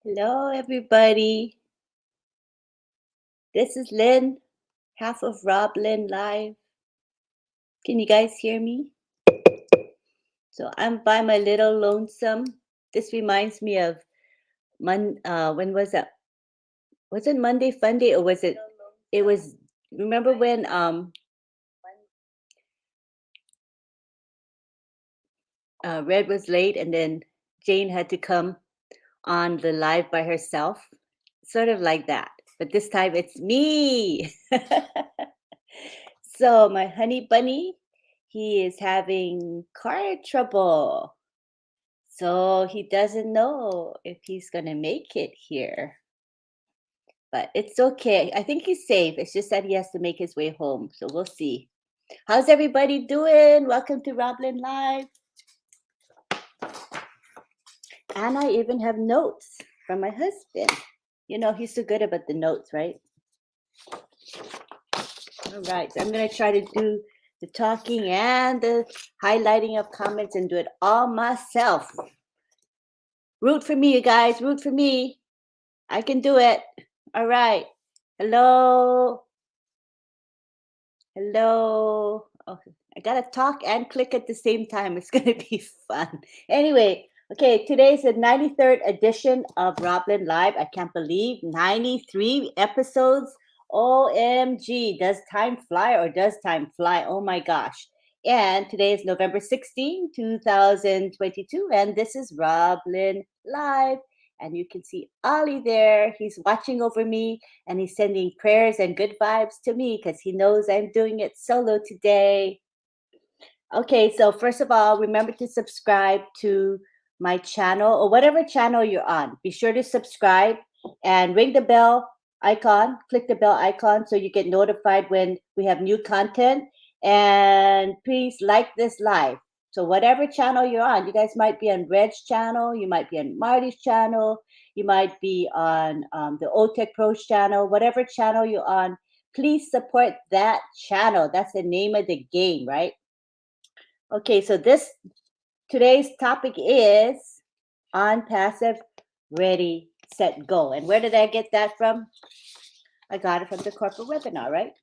Hello, everybody. This is Lynn, half of RobLynn Live. Can you guys hear me? So I'm by my little lonesome. This reminds me of when was that? Was it Monday Fun Day or was it? It was. Remember when Red was late and then Jane had to come on the live by herself? Sort of like that, but this time it's me. So my honey bunny, he is having car trouble. So he doesn't know if he's gonna make it here. But it's okay. I think he's safe. It's just that he has to make his way home. So we'll see. How's everybody doing? Welcome to RobLynn Live. And I even have notes from my husband. You know, he's so good about the notes, right? All right, so I'm going to try to do the talking and the highlighting of comments and do it all myself. Root for me, you guys. Root for me. I can do it. All right. Hello. Hello. Oh, I got to talk and click at the same time. It's going to be fun. Anyway, okay, today's the 93rd edition of RobLynn Live. I can't believe 93 episodes. OMG, does time fly or does time fly? Oh my gosh. And today is November 16, 2022, and this is RobLynn Live. And you can see Ollie there. He's watching over me and he's sending prayers and good vibes to me because he knows I'm doing it solo today. Okay, so first of all, remember to subscribe to my channel or whatever channel you're on. Be sure to subscribe and ring the bell icon, click the bell icon so you get notified when we have new content. And please like this live. So whatever channel you're on, you guys might be on Red's channel, you might be on Marty's channel, you might be on the OTech Pros channel, whatever channel you're on, please support that channel. That's the name of the game, right? Okay, so today's topic is ONPASSIVE, ready, set, go. And where did I get that from? I got it from the corporate webinar, right?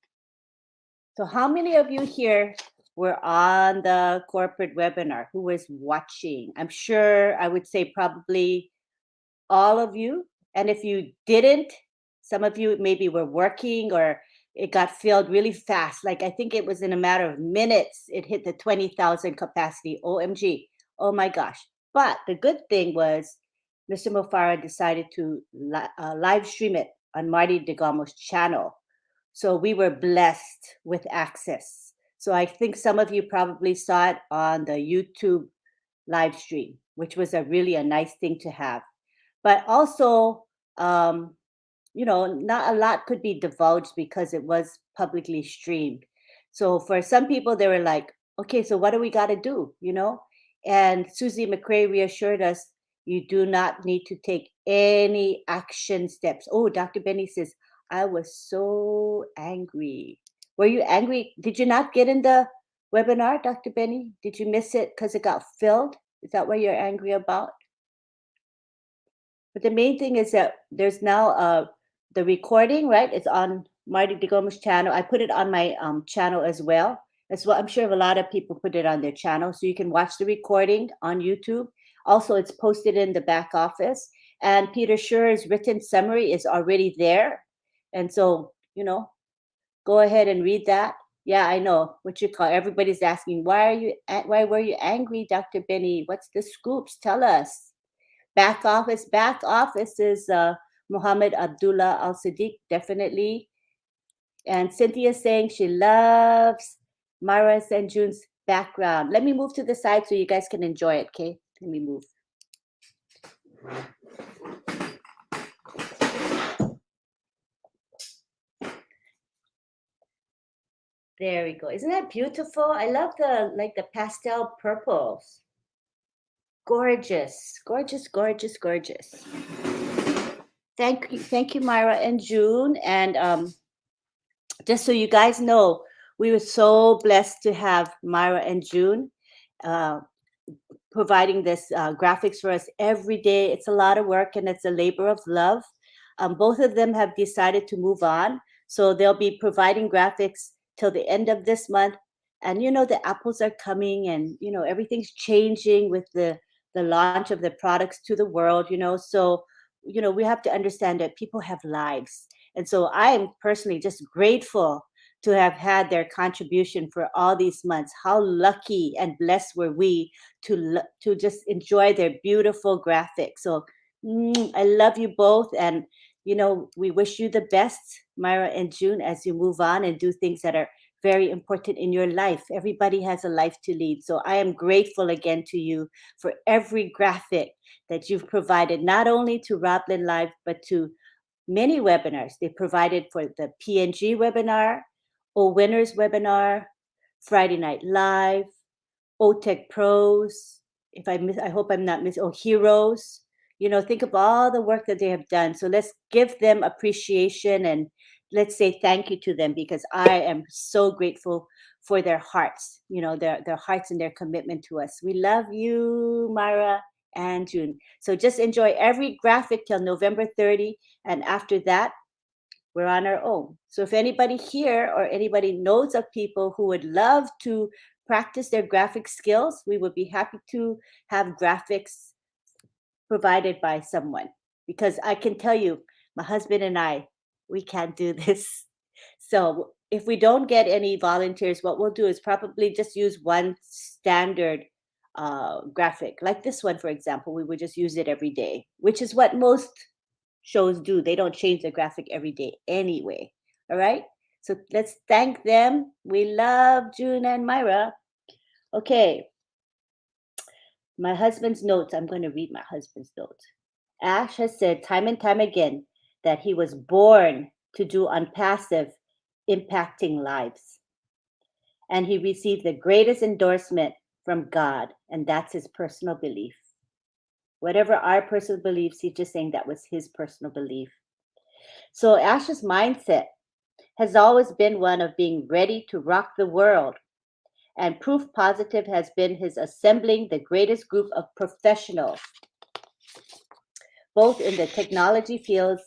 So how many of you here were on the corporate webinar? Who was watching? I'm sure I would say probably all of you. And if you didn't, some of you maybe were working or it got filled really fast. Like I think it was in a matter of minutes, it hit the 20,000 capacity. OMG. Oh my gosh. But the good thing was Mr. Mofara decided to live stream it on Marty DeGamo's channel. So we were blessed with access. So I think some of you probably saw it on the YouTube live stream, which was really a nice thing to have. But also, not a lot could be divulged because it was publicly streamed. So for some people, they were like, okay, so what do we got to do? And Susie McCrae reassured us, you do not need to take any action steps. Oh, Dr. Benny says, I was so angry. Were you angry? Did you not get in the webinar, Dr. Benny? Did you miss it because it got filled? Is that what you're angry about? But the main thing is that there's now the recording, right? It's on Marty DeGoma's channel. I put it on my channel as well. As well, I'm sure a lot of people put it on their channel, so you can watch the recording on YouTube. Also, it's posted in the back office, and Peter Schur's written summary is already there. And so, go ahead and read that. Yeah, I know what you call. Everybody's asking, why were you angry, Dr. Benny? What's the scoops? Tell us. Back office is Muhammad Abdullah Al Siddiq, definitely. And Cynthia saying she loves Mara and June's background. Let me move to the side so you guys can enjoy it, okay? Let me move. There we go. Isn't that beautiful? I love the pastel purples. Gorgeous, gorgeous, gorgeous, gorgeous. Thank you, Myra and June. And just so you guys know, we were so blessed to have Myra and June. providing this graphics for us every day. It's a lot of work and it's a labor of love. Both of them have decided to move on, so they'll be providing graphics till the end of this month. And the apples are coming, and everything's changing with the launch of the products to the world. So we have to understand that people have lives, and so I am personally just grateful to have had their contribution for all these months. How lucky and blessed were we to just enjoy their beautiful graphics. So I love you both, and we wish you the best, Myra and June, as you move on and do things that are very important in your life. Everybody has a life to lead. So I am grateful again to you for every graphic that you've provided, not only to RobLynn Live, but to many webinars. They provided for the PNG webinar, O Winners webinar, Friday Night Live, OTech Pros. If I miss, I hope I'm not missing. Oh, Heroes. Think of all the work that they have done. So let's give them appreciation, and let's say thank you to them, because I am so grateful for their hearts. Their hearts and their commitment to us. We love you, Myra and June. So just enjoy every graphic till November 30, and after that, we're on our own. So if anybody here or anybody knows of people who would love to practice their graphic skills, we would be happy to have graphics provided by someone. Because I can tell you, my husband and I, we can't do this. So if we don't get any volunteers, what we'll do is probably just use one standard graphic. Like this one, for example, we would just use it every day, which is what most shows do. They don't change the graphic every day anyway. All right. So let's thank them. We love June and Myra. Okay. My husband's notes. I'm going to read my husband's notes. Ash has said time and time again that he was born to do ONPASSIVE, impacting lives. And he received the greatest endorsement from God, and that's his personal belief. Whatever our personal beliefs, he's just saying that was his personal belief. So Ash's mindset has always been one of being ready to rock the world. And proof positive has been his assembling the greatest group of professionals, both in the technology fields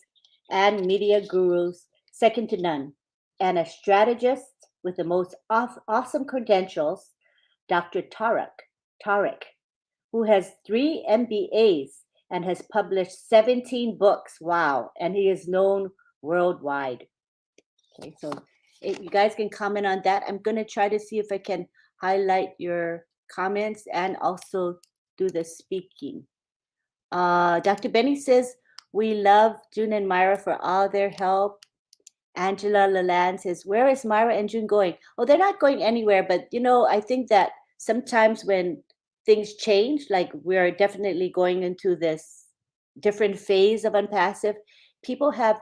and media gurus, second to none. And a strategist with the most awesome credentials, Dr. Tarek, who has 3 MBAs and has published 17 books. Wow. And he is known worldwide. Okay, so you guys can comment on that. I'm going to try to see if I can highlight your comments and also do the speaking. Dr. Benny says, we love June and Myra for all their help. Angela Lalande says, where is Myra and June going? Oh, they're not going anywhere, but I think that sometimes when things change, like we're definitely going into this different phase of ONPASSIVE, people have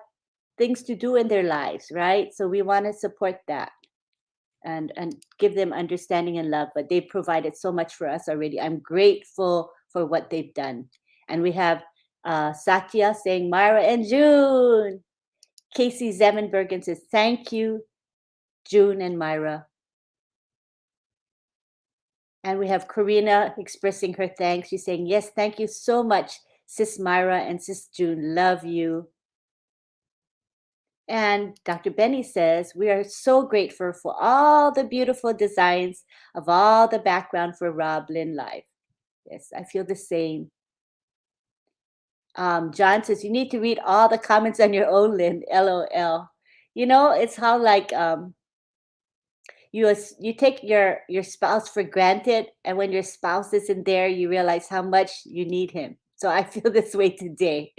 things to do in their lives, right? So we want to support that and give them understanding and love, but they've provided so much for us already. I'm grateful for what they've done. And we have Satya saying, Myra and June. Casey Zemenbergen says, thank you, June and Myra. And we have Karina expressing her thanks. She's saying, yes, thank you so much, Sis Myra and Sis June. Love you. And Dr. Benny says, we are so grateful for all the beautiful designs of all the background for RobLynn Live. Yes, I feel the same. John says, you need to read all the comments on your own, Lynn, LOL. It's how like you take your spouse for granted, and when your spouse isn't there, you realize how much you need him. So I feel this way today.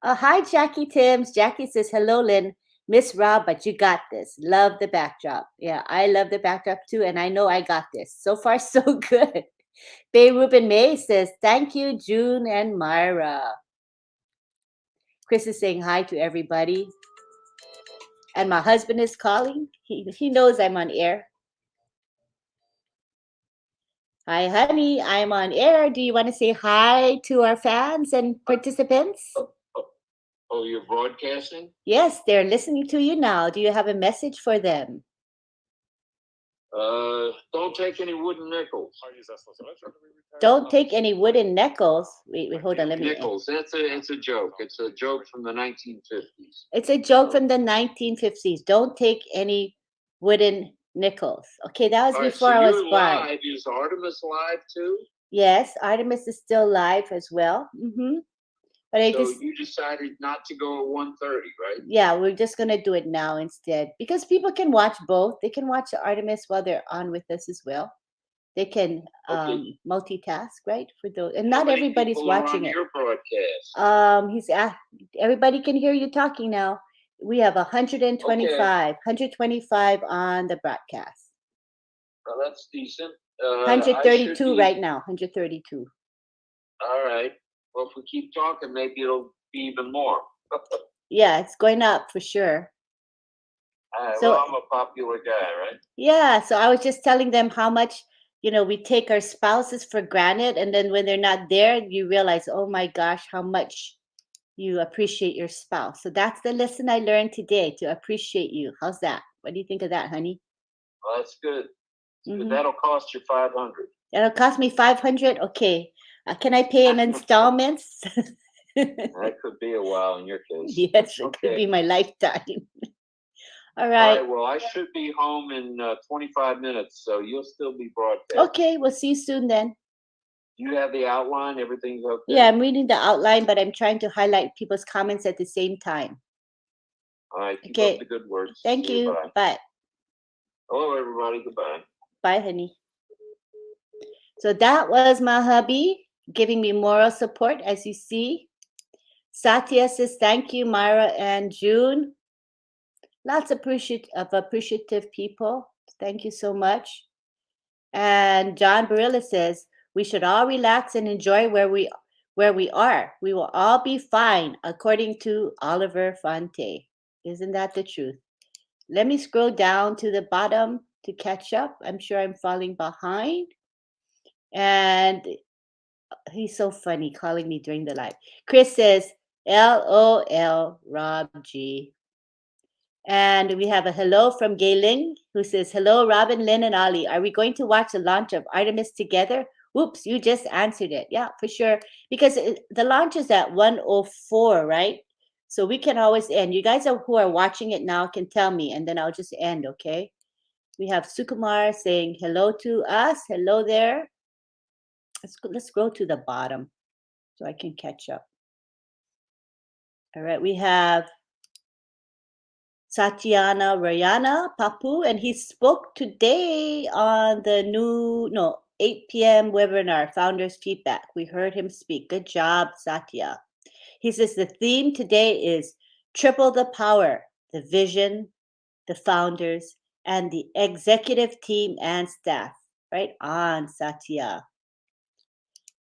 Hi, Jackie Timms. Jackie says, hello, Lynn. Miss Rob, but you got this. Love the backdrop. Yeah, I love the backdrop too, and I know I got this. So far, so good. Bay Ruben May says, thank you, June and Myra. Chris is saying hi to everybody. And my husband is calling. He knows I'm on air. Hi, honey. I'm on air. Do you want to say hi to our fans and participants? Oh, you're broadcasting? Yes, they're listening to you now. Do you have a message for them? Don't take any wooden nickels. Don't take any wooden nickels. Wait, hold on. Let me. Nickels. It's a joke. It's a joke from the 1950s. It's a joke from the 1950s. Don't take any wooden nickels. Okay, that was before I was born. Live. Is Artemis live too? Yes, Artemis is still live as well. But you decided not to go at 1:30, right? Yeah, we're just gonna do it now instead because people can watch both. They can watch Artemis while they're on with us as well. They can multitask, right? For those, and not everybody's watching it. Your broadcast. Everybody can hear you talking now. We have 125 on the broadcast. Well, that's decent. 132 right now. 132. All right. Well, if we keep talking, maybe it'll be even more. Yeah, it's going up for sure. So I'm a popular guy, right? Yeah. So I was just telling them how much, we take our spouses for granted. And then when they're not there, you realize, oh my gosh, how much you appreciate your spouse. So that's the lesson I learned today, to appreciate you. How's that? What do you think of that, honey? Well, that's good. That'll cost you $500. That'll cost me $500. Okay. Can I pay in installments? That could be a while in your case. Yes, it could be my lifetime. All right. Well, I should be home in 25 minutes, so you'll still be broadcasting. Okay, we'll see you soon then. You have the outline? Everything's okay? Yeah, I'm reading the outline, but I'm trying to highlight people's comments at the same time. All right, keep up the good words. Thank you. Bye. Hello, everybody. Goodbye. Bye, honey. So that was my hubby giving me moral support, as you see. Satya says, thank you, Myra and June. Lots of appreciative people. Thank you so much. And John Barilla says, we should all relax and enjoy where we are. We will all be fine, according to Oliver Fonte. Isn't that the truth? Let me scroll down to the bottom to catch up. I'm sure I'm falling behind. And he's so funny calling me during the live. Chris says, LOL, Rob G. And we have a hello from Gayling, who says, hello, Robin, Lynn, and Ali. Are we going to watch the launch of Artemis together? Oops, you just answered it. Yeah, for sure. Because the launch is at 1:04, right? So we can always end. You guys who are watching it now can tell me, and then I'll just end, okay? We have Sukumar saying hello to us. Hello there. Let's go to the bottom so I can catch up. All right, we have Satyana Rayana Papu, and he spoke today on the 8 p.m. webinar, Founders Feedback. We heard him speak. Good job, Satya. He says the theme today is triple the power, the vision, the founders, and the executive team and staff. Right on, Satya.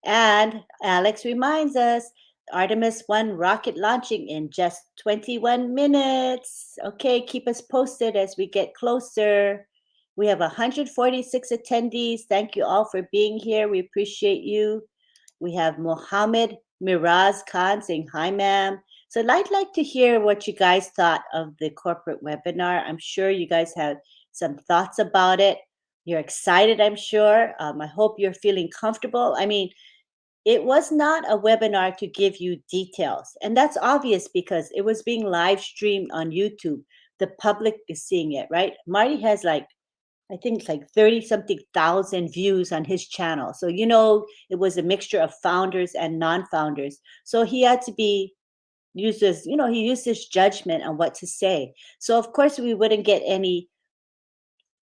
And Alex reminds us, Artemis 1 rocket launching in just 21 minutes. Okay, keep us posted as we get closer. We have 146 attendees. Thank you all for being here. We appreciate you. We have Mohammed Miraz Khan saying, hi, ma'am. So I'd like to hear what you guys thought of the corporate webinar. I'm sure you guys have some thoughts about it. You're excited, I'm sure. I hope you're feeling comfortable. I mean, it was not a webinar to give you details. And that's obvious because it was being live streamed on YouTube. The public is seeing it, right? Marty has I think 30-something thousand views on his channel. So, it was a mixture of founders and non-founders. So he had to he used his judgment on what to say. So of course we wouldn't get any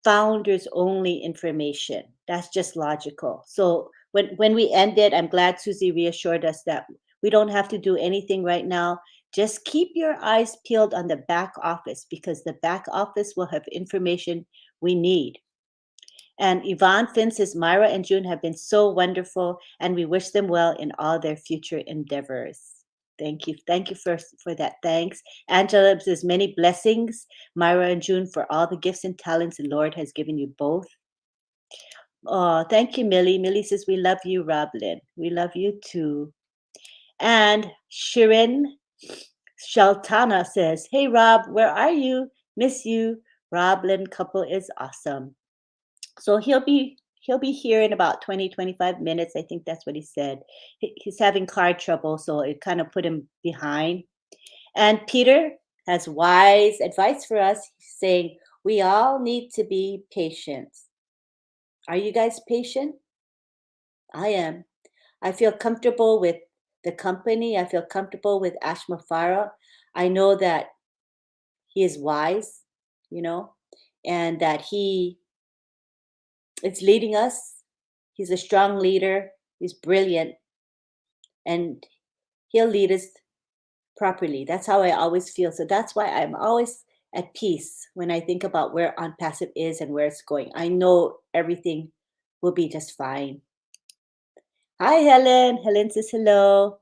founders only information. That's just logical. So when we ended, I'm glad Susie reassured us that we don't have to do anything right now. Just keep your eyes peeled on the back office because the back office will have information we need. And Yvonne Finn says, Myra and June have been so wonderful and we wish them well in all their future endeavors. Thank you. Thank you for that. Thanks. Angela says, many blessings, Myra and June, for all the gifts and talents the Lord has given you both. Oh, thank you, Millie. Millie says, we love you, RobLynn. We love you too. And Shirin Shaltana says, hey, Rob, where are you? Miss you. RobLynn couple is awesome. So he'll be here in about 20-25 minutes. I think that's what he said. He's having car trouble, so it kind of put him behind. And Peter has wise advice for us, saying we all need to be patient. Are you guys patient? I am. I feel comfortable with the company. I feel comfortable with Ashma. I know that he is wise, you know, and that he is leading us. He's a strong leader. He's brilliant, and he'll lead us properly. That's how I always feel. So that's why I'm always at peace when I think about where On Passive is and where it's going. I know everything will be just fine. Hi, Helen. Helen says hello.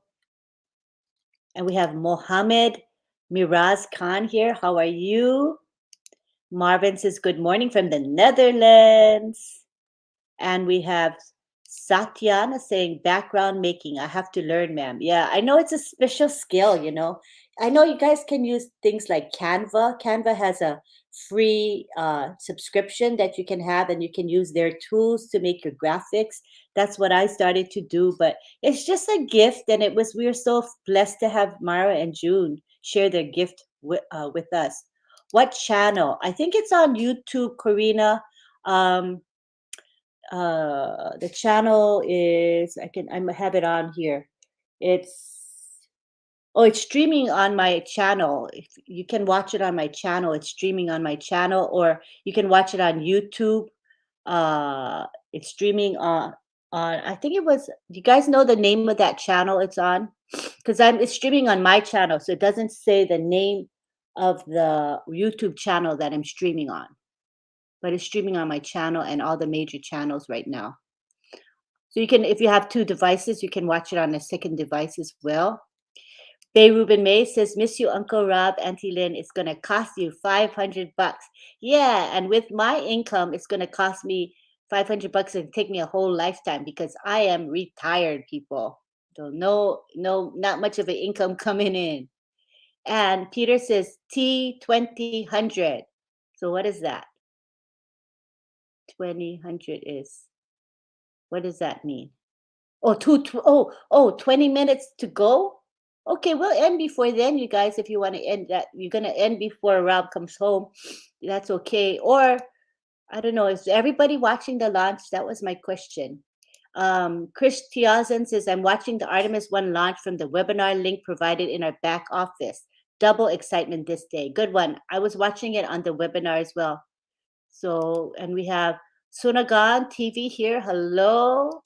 And we have Mohammed Miraz Khan here. How are you? Marvin says good morning from the Netherlands. And we have Satyana saying background making. I have to learn, ma'am. Yeah, I know it's a special skill, you know. I know you guys can use things like Canva. Canva has a free subscription that you can have, and you can use their tools to make your graphics. That's what I started to do, but it's just a gift, and we were so blessed to have Mara and June share their gift with us. What channel? I think it's on YouTube, Karina. Um, the channel is I have it on here. It's it's streaming on my channel. If you can watch it on my channel, it's streaming on my channel, or you can watch it on YouTube. It's streaming on I think it was. Do you guys know the name of that channel it's on? Because it's streaming on my channel, so it doesn't say the name of the YouTube channel that I'm streaming on, but it's streaming on my channel and all the major channels right now. So you can, if you have two devices, you can watch it on a second device as well. Bay Ruben May says, "Miss you, Uncle Rob, Auntie Lynn. It's gonna cost you $500." Yeah, and with my income, it's gonna cost me $500 and take me a whole lifetime because I am retired, people. So no, not much of an income coming in. And Peter says T2000. So what is that? 2000 is, what does that mean? Oh, 20 minutes to go? Okay, we'll end before then, you guys. If you want to end that, you're gonna end before Rob comes home. That's okay. Or I don't know. Is everybody watching the launch? That was my question. Chris Tiazan says, "I'm watching the Artemis One launch from the webinar link provided in our back office. Double excitement this day. Good one. I was watching it on the webinar as well. So, and we have Sunagan TV here. Hello.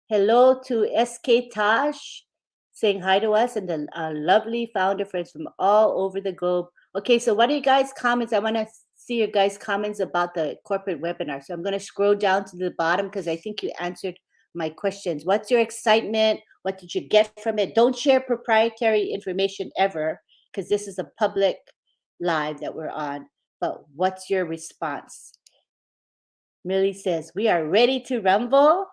Hello to SK Taj saying hi to us, and the lovely founder friends from all over the globe. Okay, so what are you guys' comments? I want to see your guys' comments about the corporate webinar. So I'm going to scroll down to the bottom because I think you answered my questions. What's your excitement? What did you get from it? Don't share proprietary information ever because this is a public live that we're on. But what's your response? Millie says, "We are ready to rumble."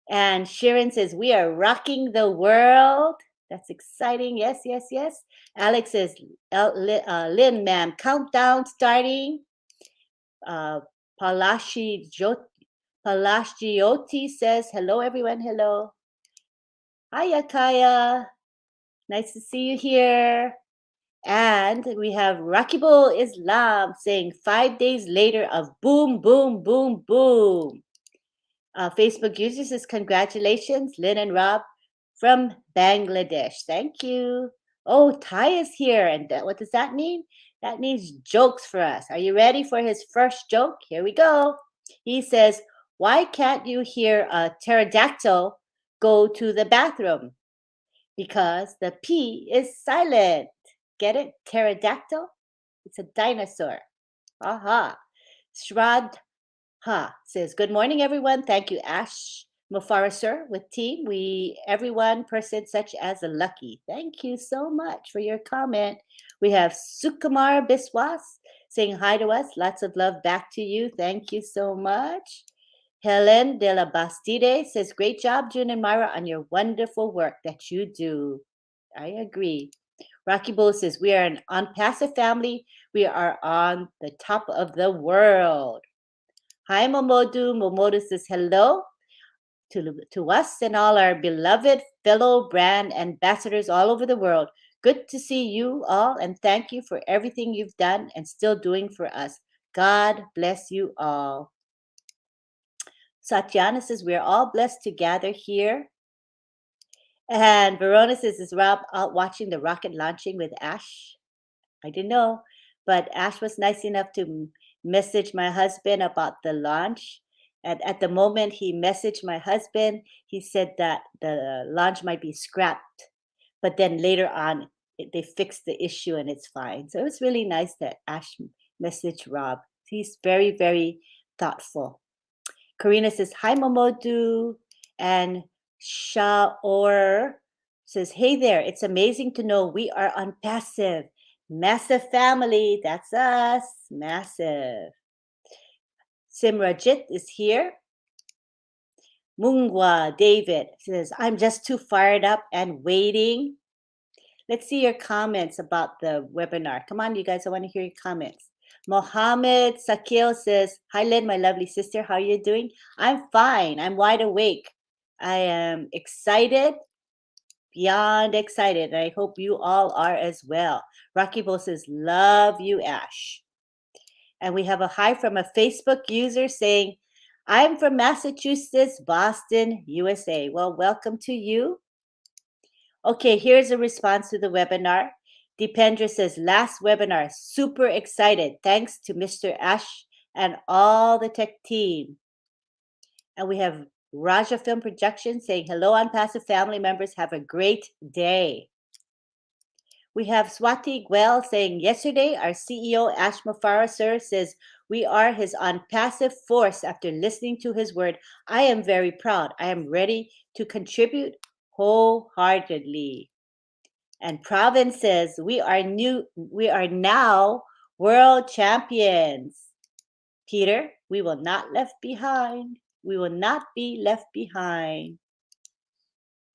And Sharon says, "We are rocking the world." That's exciting. Yes, yes, yes. Alex says, "Lynn, ma'am, countdown starting." Uh, Palashgioti says, "Hello, everyone. Hello." Hiya, Kaya. Nice to see you here. And we have Rakibul Islam saying 5 days later of boom, boom, boom, boom. Facebook user says, "Congratulations, Lynn and Rob from Bangladesh." Thank you. Oh, Ty is here. And what does that mean? That means jokes for us. Are you ready for his first joke? Here we go. He says, "Why can't you hear a pterodactyl go to the bathroom?" Because the P is silent. Get it? Pterodactyl? It's a dinosaur. Aha. Shrad says, "Good morning, everyone. Thank you, Ash Mufarasur with team. Everyone person such as a lucky." Thank you so much for your comment. We have Sukumar Biswas saying hi to us. Lots of love back to you. Thank you so much. Helen de la Bastide says, "Great job, June and Myra, on your wonderful work that you do." I agree. Rocky Bull says, "We are an ONPASSIVE family. We are on the top of the world." Hi, Momodu. Momodu says hello to us and all our beloved fellow brand ambassadors all over the world. Good to see you all, and thank you for everything you've done and still doing for us. God bless you all. Satyana says, we're all blessed to gather here. And Verona says, is Rob out watching the rocket launching with Ash? I didn't know, but Ash was nice enough to message my husband about the launch. And at the moment he messaged my husband, he said that the launch might be scrapped. But then later on, they fixed the issue and it's fine. So it was really nice that Ash messaged Rob. He's very, very thoughtful. Karina says, hi, Momodu. And Shaor says, hey there. It's amazing to know we are on passive. Massive family. That's us. Massive. Simrajit is here. Mungwa David says, I'm just too fired up and waiting. Let's see your comments about the webinar. Come on, you guys. I want to hear your comments. Mohammed Sakil says, hi, Lynn, my lovely sister. How are you doing? I'm fine. I'm wide awake. I am excited, beyond excited. And I hope you all are as well. Rocky Bo says, love you, Ash. And we have a hi from a Facebook user saying, I'm from Massachusetts, Boston, USA. Well, welcome to you. Okay, here's a response to the webinar. Dipendra says, last webinar, super excited. Thanks to Mr. Ash and all the tech team. And we have Raja Film Production saying, hello, ONPASSIVE family members. Have a great day. We have Swati Gwell saying, yesterday, our CEO, Ash Mufara, sir, says, we are his ONPASSIVE force. After listening to his word, I am very proud. I am ready to contribute wholeheartedly. And Province says, we are now world champions. Peter, we will not left behind. We will not be left behind.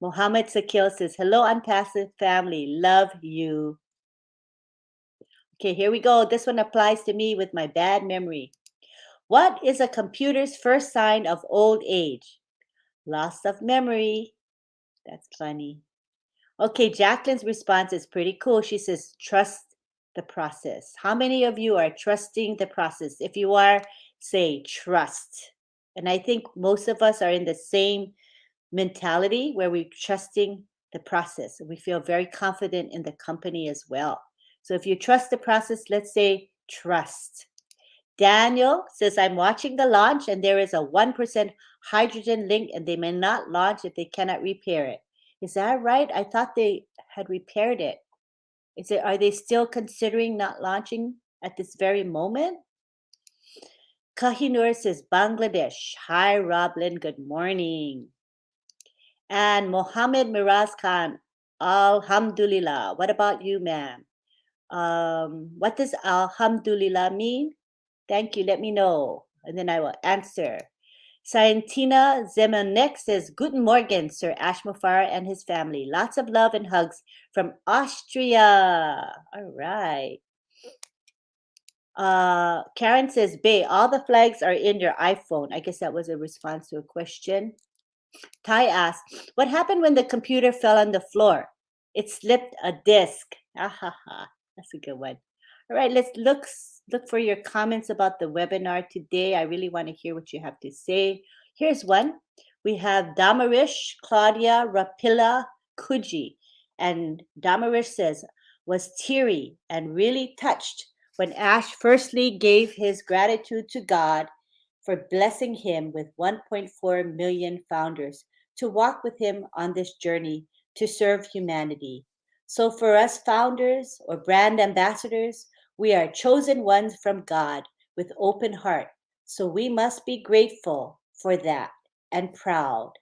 Mohammed Sakil says, hello, ONPASSIVE family. Love you. Okay, here we go. This one applies to me with my bad memory. What is a computer's first sign of old age? Loss of memory. That's funny. Okay, Jacqueline's response is pretty cool. She says, trust the process. How many of you are trusting the process? If you are, say trust. And I think most of us are in the same mentality where we're trusting the process. We feel very confident in the company as well. So if you trust the process, let's say trust. Daniel says, I'm watching the launch and there is a 1% hydrogen link and they may not launch if they cannot repair it. Is that right? I thought they had repaired it. Are they still considering not launching at this very moment? Kahinur says, Bangladesh. Hi, RobLynn. Good morning. And Mohammed Miraz Khan, Alhamdulillah. What about you, ma'am? What does Alhamdulillah mean? Thank you. Let me know. And then I will answer. Scientina Zemanek says, Guten Morgen, Sir Ash Mufara and his family. Lots of love and hugs from Austria. All right. Karen says, Bay, all the flags are in your iPhone. I guess that was a response to a question. Tai asked, what happened when the computer fell on the floor? It slipped a disk. That's a good one. All right, let's look for your comments about the webinar today. I really want to hear what you have to say. Here's one. We have Damarish Claudia Rapilla Kuji. And Damarish says, was teary and really touched when Ash firstly gave his gratitude to God for blessing him with 1.4 million founders to walk with him on this journey to serve humanity. So for us founders or brand ambassadors, we are chosen ones from God with open heart. So we must be grateful for that and proud.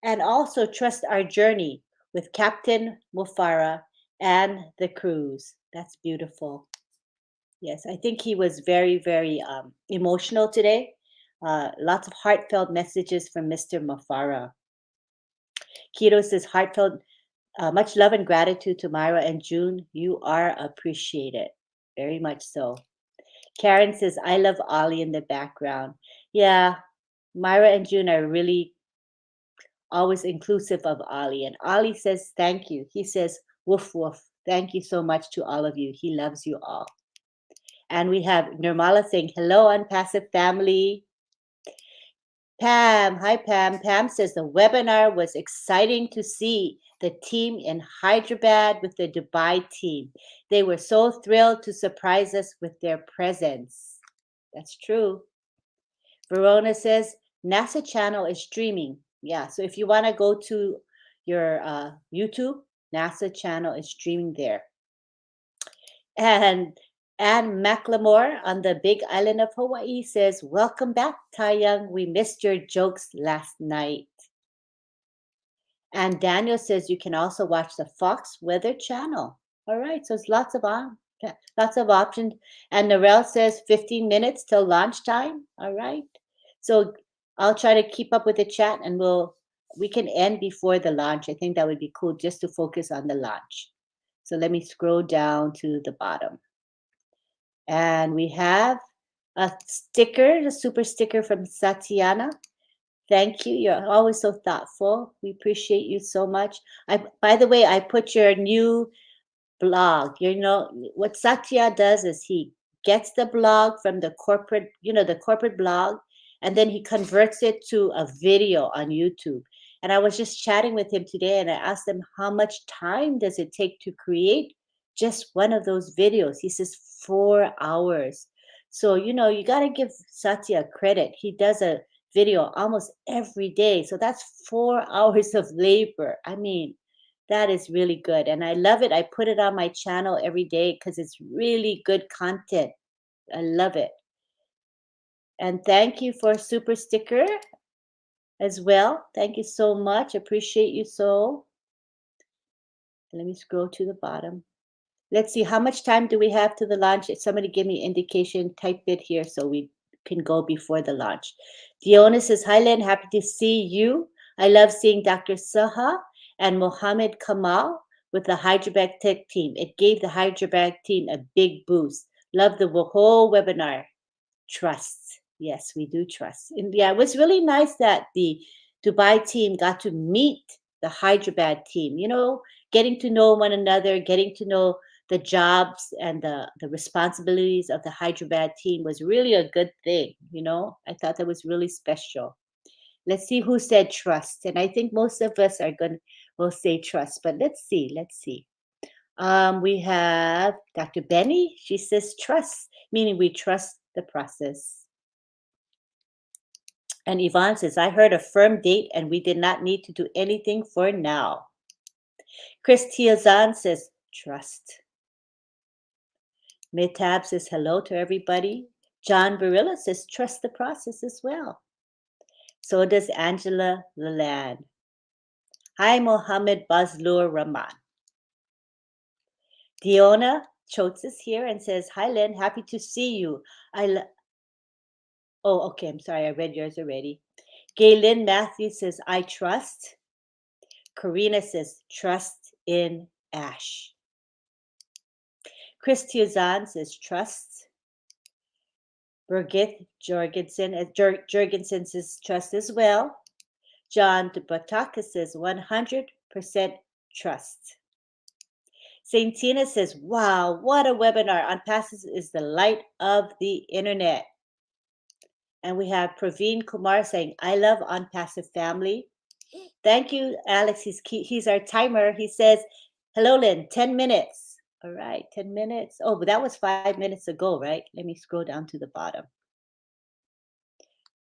And also trust our journey with Captain Mufara and the cruise. That's beautiful. Yes, I think he was very, very emotional today. Lots of heartfelt messages from Mr. Mufara. Keto says, heartfelt, much love and gratitude to Myra and June. You are appreciated. Very much so. Karen says, I love Ollie in the background. Yeah, Myra and June are really always inclusive of Ali. And Ali says, thank you. He says, woof, woof. Thank you so much to all of you. He loves you all. And we have Nirmala saying, hello, Unpassive family. Pam, hi Pam. Pam says the webinar was exciting to see the team in Hyderabad with the Dubai team. They were so thrilled to surprise us with their presence. That's true. Verona says NASA channel is streaming. Yeah, so if you want to go to your YouTube, NASA channel is streaming there. And Anne McLemore on the big island of Hawaii says, welcome back, Taeyang. We missed your jokes last night. And Daniel says you can also watch the Fox Weather Channel. All right, so it's lots of options. And Narelle says 15 minutes till launch time. All right. So I'll try to keep up with the chat and we can end before the launch. I think that would be cool just to focus on the launch. So let me scroll down to the bottom. And we have a sticker, a super sticker from Satiana. Thank you. You're always so thoughtful. We appreciate you so much. By the way, I put your new blog. You know, what Satya does is he gets the blog from the corporate, the corporate blog, and then he converts it to a video on YouTube. And I was just chatting with him today and I asked him how much time does it take to create just one of those videos? He says 4 hours. So, you got to give Satya credit. He does a video almost every day. So that's 4 hours of labor. I mean, that is really good. And I love it. I put it on my channel every day because it's really good content. I love it. And thank you for super sticker as well. Thank you so much. Appreciate you so. Let me scroll to the bottom. Let's see, how much time do we have to the launch? If somebody give me indication, type it here so we can go before the launch. Diona says, hi, Len, happy to see you. I love seeing Dr. Saha and Mohammed Kamal with the Hyderabad Tech team. It gave the Hyderabad team a big boost. Love the whole webinar. Trust. Yes, we do trust. And yeah, it was really nice that the Dubai team got to meet the Hyderabad team, getting to know one another, getting to know the jobs and the responsibilities of the Hyderabad team was really a good thing. I thought that was really special. Let's see who said trust. And I think most of us will say trust, but let's see. We have Dr. Benny. She says trust, meaning we trust the process. And Yvonne says, I heard a firm date and we did not need to do anything for now. Chris Tiazan says, trust. Metab says, hello to everybody. John Barilla says, trust the process as well. So does Angela Laland. Hi, Mohammed Bazlur Rahman. Diona Chotes is here and says, hi, Len, happy to see you. Oh, okay, I'm sorry, I read yours already. Gaylin Matthews says, I trust. Karina says, trust in Ash. Chris Tiazan says, trust. Birgit Jorgensen says, trust as well. John Dubataka says, 100% trust. Saint Tina says, wow, what a webinar. ONPASSIVE is the light of the internet. And we have Praveen Kumar saying, I love ONPASSIVE family. Thank you, Alex. He's our timer. He says, hello, Lynn, 10 minutes. All right, 10 minutes. Oh, but that was 5 minutes ago, right? Let me scroll down to the bottom.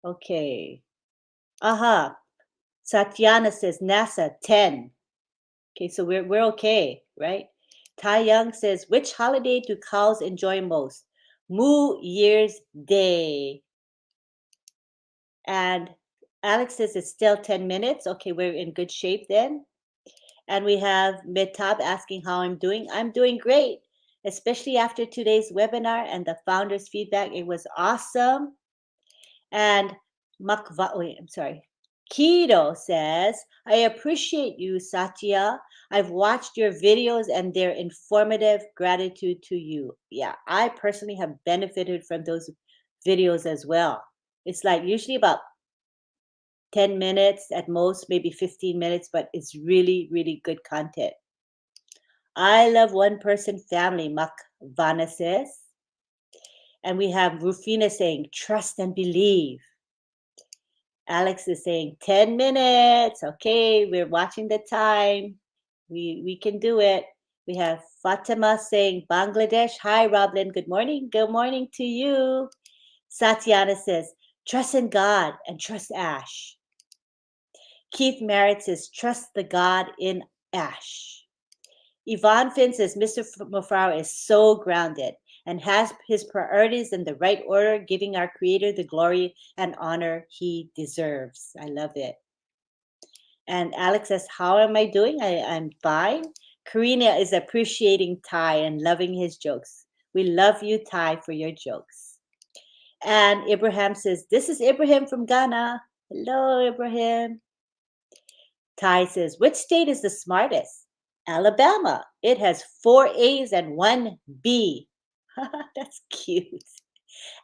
Okay. Aha. Satyana says, NASA, 10. Okay, so we're okay, right? Tai Young says, which holiday do cows enjoy most? New Year's Day. And Alex says it's still 10 minutes. Okay, we're in good shape then. And we have Metab asking how I'm doing. I'm doing great, especially after today's webinar and the founder's feedback. It was awesome. And Keto says, I appreciate you, Satya. I've watched your videos and they're informative. Gratitude to you. Yeah, I personally have benefited from those videos as well. It's like usually about 10 minutes at most, maybe 15 minutes, but it's really, really good content. I love one person family, Makvana says. And we have Rufina saying, trust and believe. Alex is saying 10 minutes. Okay, we're watching the time. We can do it. We have Fatima saying Bangladesh. Hi, RobLynn. Good morning. Good morning to you. Satyana says, trust in God and trust Ash. Keith Merritt says, trust the God in Ash. Yvonne Finn says, Mr. Mufaro is so grounded and has his priorities in the right order, giving our Creator the glory and honor he deserves. I love it. And Alex says, how am I doing? I'm fine. Karina is appreciating Ty and loving his jokes. We love you, Ty, for your jokes. And Ibrahim says, this is Ibrahim from Ghana. Hello, Ibrahim. Ty says, which state is the smartest? Alabama. It has 4 A's and 1 B. That's cute.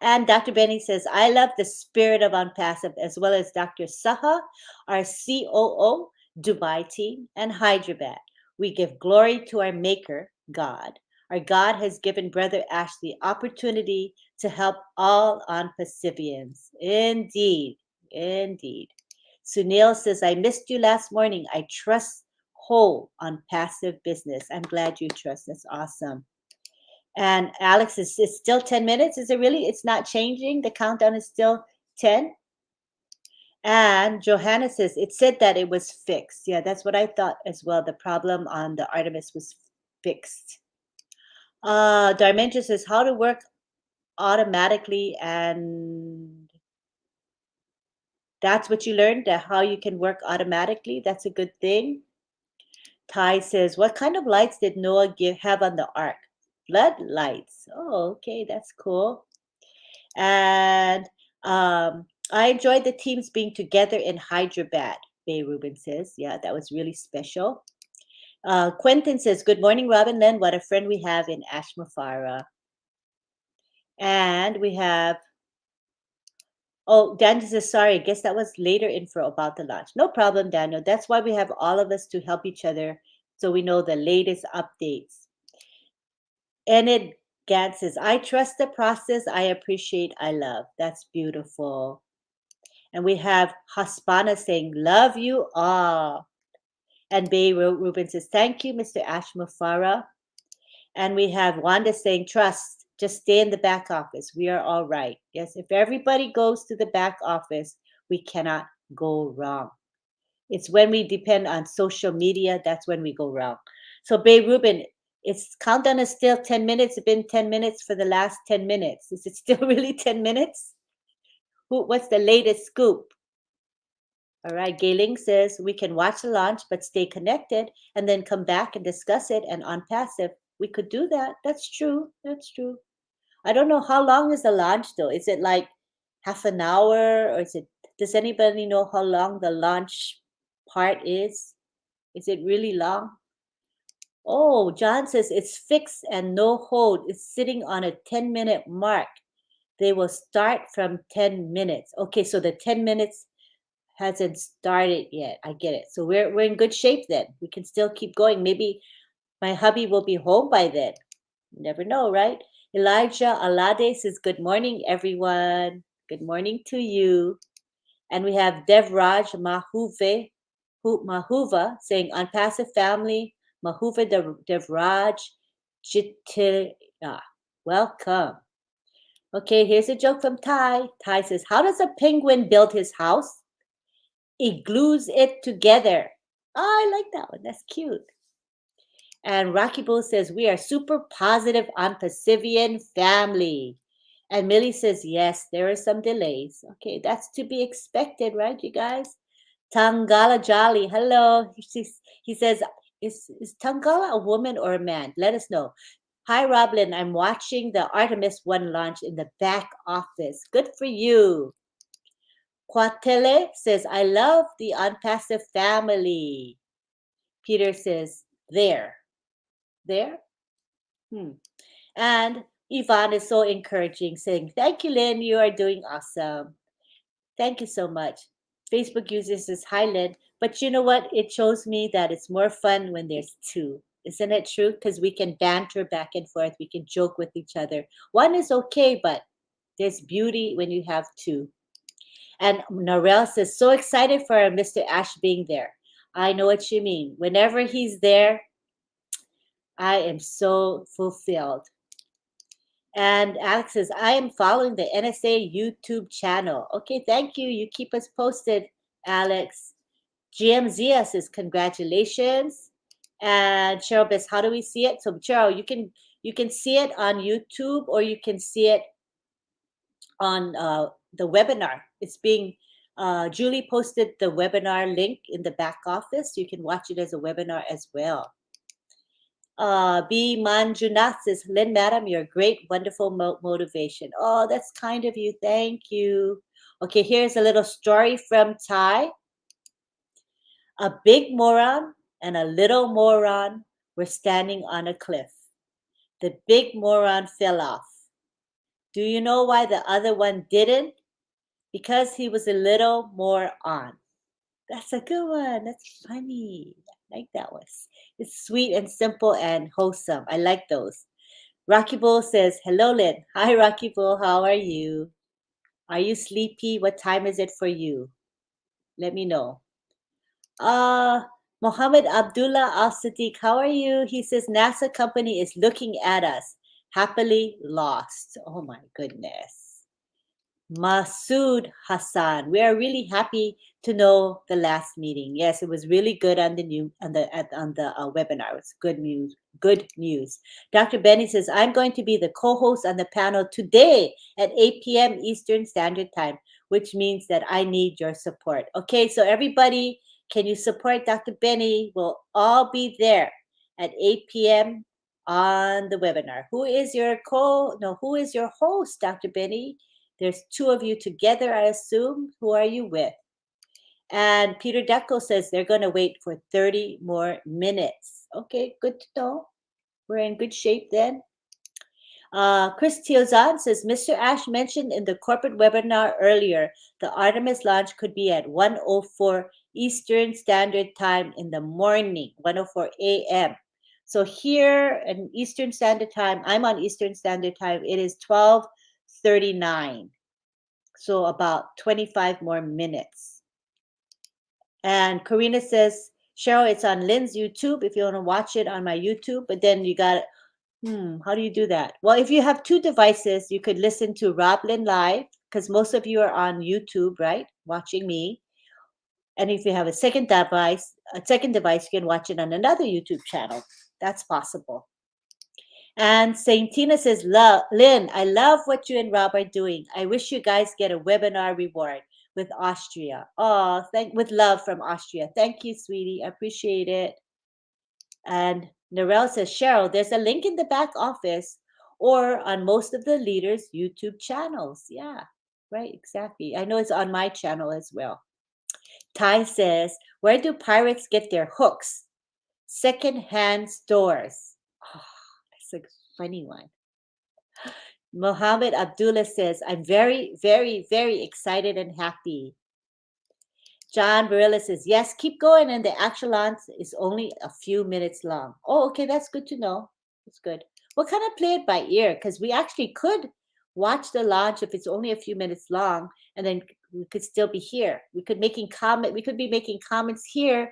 And Dr. Benny says, I love the spirit of ONPASSIVE as well as Dr. Saha, our COO, Dubai team, and Hyderabad. We give glory to our Maker, God. Our God has given Brother Ash the opportunity to help all ONPASSIVians. Indeed, indeed. Sunil says, I missed you last morning. I trust whole on passive business. I'm glad you trust. That's awesome. And Alex, is it's still 10 minutes? Is it really? It's not changing? The countdown is still 10? And Johanna says, it said that it was fixed. Yeah, that's what I thought as well. The problem on the Artemis was fixed. Darmentia says, how to work automatically, and that's what you learned, that how you can work automatically. That's a good thing. Ty says, what kind of lights did Noah have on the ark? Flood lights. Oh, okay, that's cool. And I enjoyed the teams being together in Hyderabad, Bay Rubin says. Yeah, that was really special. Quentin says, good morning, RobLynn Live. What a friend we have in Ashmafara. And we have, oh, Daniel says, sorry, I guess that was later info about the launch. No problem, Daniel. That's why we have all of us to help each other so we know the latest updates. Enid Gad says, I trust the process. I appreciate, I love. That's beautiful. And we have Haspana saying, love you all. And Bay Rubin says, thank you, Mr. Ashmafara. And we have Wanda saying, trust, just stay in the back office. We are all right. Yes, if everybody goes to the back office, we cannot go wrong. It's when we depend on social media, that's when we go wrong. So Bay Rubin, its countdown is still 10 minutes. It's been 10 minutes for the last 10 minutes. Is it still really 10 minutes? What's the latest scoop? All right, Gayling says we can watch the launch but stay connected and then come back and discuss it. And on passive, we could do that. That's true. That's true. I don't know how long is the launch though. Is it like half an hour, or is it? Does anybody know how long the launch part is? Is it really long? Oh, John says it's fixed and no hold. It's sitting on a 10-minute mark. They will start from 10 minutes. Okay, so the 10 minutes hasn't started yet. I get it. So we're in good shape then. We can still keep going. Maybe my hubby will be home by then. You never know, right? Elijah Alade says, good morning, everyone. Good morning to you. And we have Devraj Mahuva saying, on passive family, Mahuva Devraj Jitila. Welcome. Okay, here's a joke from Ty. Ty says, how does a penguin build his house? He glues it together. Oh, I like that one. That's cute. And Rocky Bull says, we are super positive on Pacifian family. And Millie says, yes, there are some delays. Okay, that's to be expected, right, you guys? Tangala Jolly, hello. He says, is Tangala a woman or a man? Let us know. Hi, RobLynn. I'm watching the Artemis 1 launch in the back office. Good for you. Quatele says, I love the ONPASSIVE family. Peter says, there. There? And Yvonne is so encouraging, saying, thank you, Lynn. You are doing awesome. Thank you so much. Facebook uses this highlight, but you know what? It shows me that it's more fun when there's two. Isn't it true? Because we can banter back and forth, we can joke with each other. One is okay, but there's beauty when you have two. And Norel says, so excited for Mr. Ash being there. I know what you mean. Whenever he's there, I am so fulfilled. And Alex says, I am following the NSA YouTube channel. Okay, thank you. You keep us posted, Alex. GMZia says, congratulations. And Cheryl says, how do we see it? So Cheryl, you can see it on YouTube, or you can see it on the webinar. It's being Julie posted the webinar link in the back office. You can watch it as a webinar as well. B. Manjunath says, Lynn, madam, you're great, wonderful motivation. Oh, that's kind of you. Thank you. Okay, here's a little story from Thai. A big moron and a little moron were standing on a cliff. The big moron fell off. Do you know why the other one didn't? Because he was a little more on. That's a good one. That's funny. I like that one. It's sweet and simple and wholesome. I like those. Rocky Bull says, hello, Lynn. Hi, Rocky Bull. How are you? Are you sleepy? What time is it for you? Let me know. Mohammed Abdullah Al Siddiq, how are you? He says, NASA company is looking at us. Happily lost. Oh, my goodness. Masood Hassan, we are really happy to know the last meeting. Yes, it was really good on the new on the webinar. It's good news. Good news. Dr. Benny says, I'm going to be the co-host on the panel today at 8 p.m. Eastern Standard Time, which means that I need your support. Okay, so everybody, can you support Dr. Benny? We'll all be there at 8 p.m. on the webinar. Who is your host, Dr. Benny? There's two of you together, I assume. Who are you with? And Peter Deco says they're going to wait for 30 more minutes. Okay, good to know. We're in good shape then. Chris Tiozan says, Mr. Ash mentioned in the corporate webinar earlier, the Artemis launch could be at 1:04 Eastern Standard Time in the morning, 1:04 a.m. So here in Eastern Standard Time, I'm on Eastern Standard Time, it is 12:39. So about 25 more minutes. And Karina says, Cheryl, it's on Lynn's YouTube if you want to watch it on my YouTube. But then you got, how do you do that? Well, if you have two devices, you could listen to RobLynn Live, because most of you are on YouTube, right? Watching me. And if you have a second device, you can watch it on another YouTube channel. That's possible. And Saint Tina says, Lynn, I love what you and Rob are doing. I wish you guys get a webinar reward with Austria. Oh, with love from Austria. Thank you, sweetie. I appreciate it. And Narelle says, Cheryl, there's a link in the back office or on most of the leaders' YouTube channels. Yeah, right, exactly. I know it's on my channel as well. Ty says, where do pirates get their hooks? Second-hand stores. Oh, that's a funny one. Mohammed Abdullah says, I'm very, very, very excited and happy. John Barilla says, yes, keep going. And the actual launch is only a few minutes long. Oh, okay, that's good to know. That's good. We'll kind of play it by ear because we actually could watch the launch if it's only a few minutes long, and then we could still be here. We could be making comments here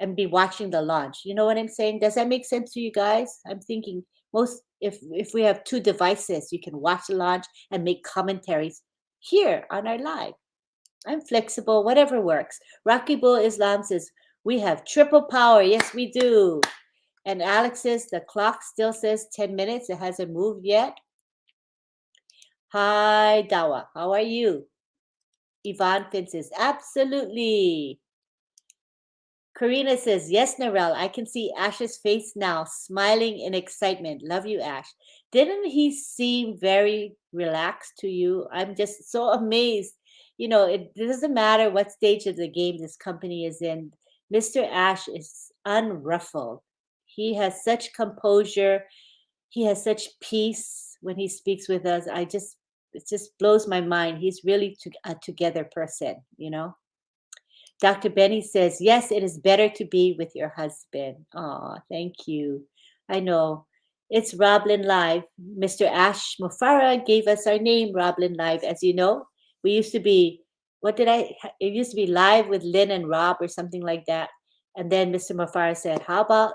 and be watching the launch. You know what I'm saying? Does that make sense to you guys? I'm thinking if we have two devices, you can watch the launch and make commentaries here on our live. I'm flexible, whatever works. Rocky Bull Islam says, we have triple power. Yes, we do. And Alex says, the clock still says 10 minutes. It hasn't moved yet. Hi, Dawa. How are you? Yvonne Finn says, absolutely. Karina says, yes, Narelle, I can see Ash's face now, smiling in excitement. Love you, Ash. Didn't he seem very relaxed to you? I'm just so amazed. You know, it doesn't matter what stage of the game this company is in. Mr. Ash is unruffled. He has such composure. He has such peace when he speaks with us. it just blows my mind. He's really a together person, Dr. Benny says, yes, it is better to be with your husband. Oh, thank you. I know. It's RobLynn Live. Mr. Ash Mufara gave us our name, RobLynn Live. As you know, we used to be, it used to be Live with Lynn and Rob or something like that. And then Mr. Mufara said, how about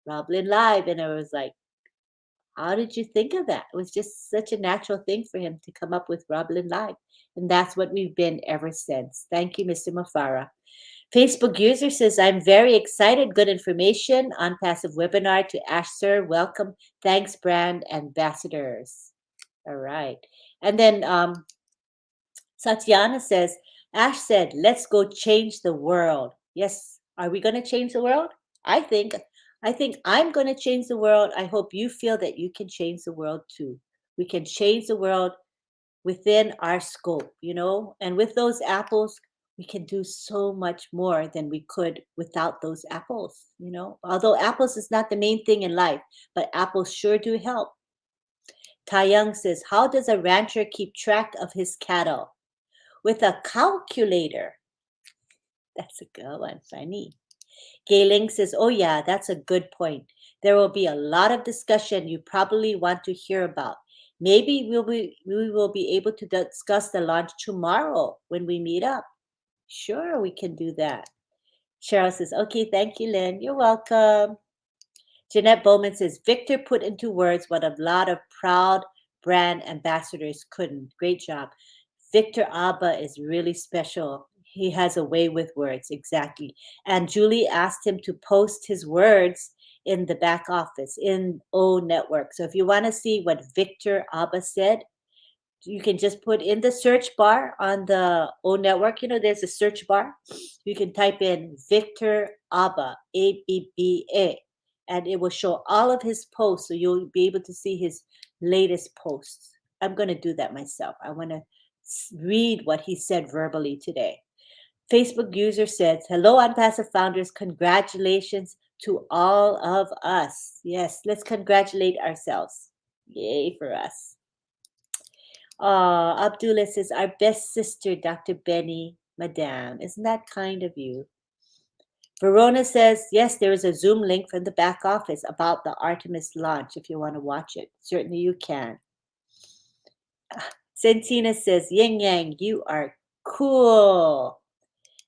RobLynn Live? And I was like, how did you think of that? It was just such a natural thing for him to come up with RobLynn Live. And that's what we've been ever since. Thank you, Mr. Mufara. Facebook user says, I'm very excited. Good information on passive webinar to Ash Sir. Welcome. Thanks, brand ambassadors. All right. And then Satyana says, Ash said, let's go change the world. Yes. Are we going to change the world? I think I'm going to change the world. I hope you feel that you can change the world too. We can change the world within our scope, and with those apples, we can do so much more than we could without those apples, although apples is not the main thing in life, but apples sure do help. Young says, how does a rancher keep track of his cattle? With a calculator. That's a good one. Funny. Gayling says, oh yeah, that's a good point. There will be a lot of discussion you probably want to hear about. Maybe we will be able to discuss the launch tomorrow when we meet up. Sure, we can do that. Cheryl says, okay, thank you, Lynn. You're welcome. Jeanette Bowman says, Victor put into words what a lot of proud brand ambassadors couldn't. Great job. Victor Abba is really special. He has a way with words, exactly. And Julie asked him to post his words in the back office, in O Network. So if you want to see what Victor Abba said, you can just put in the search bar on the O Network. There's a search bar. You can type in Victor Abba, A-B-B-A, and it will show all of his posts. So you'll be able to see his latest posts. I'm going to do that myself. I want to read what he said verbally today. Facebook user says, hello, ONPASSIVE founders. Congratulations to all of us. Yes, let's congratulate ourselves. Yay for us. Abdullah says, our best sister, Dr. Benny, Madame. Isn't that kind of you? Verona says, yes, there is a Zoom link from the back office about the Artemis launch if you want to watch it. Certainly you can. Sentina says, Yin Yang, you are cool.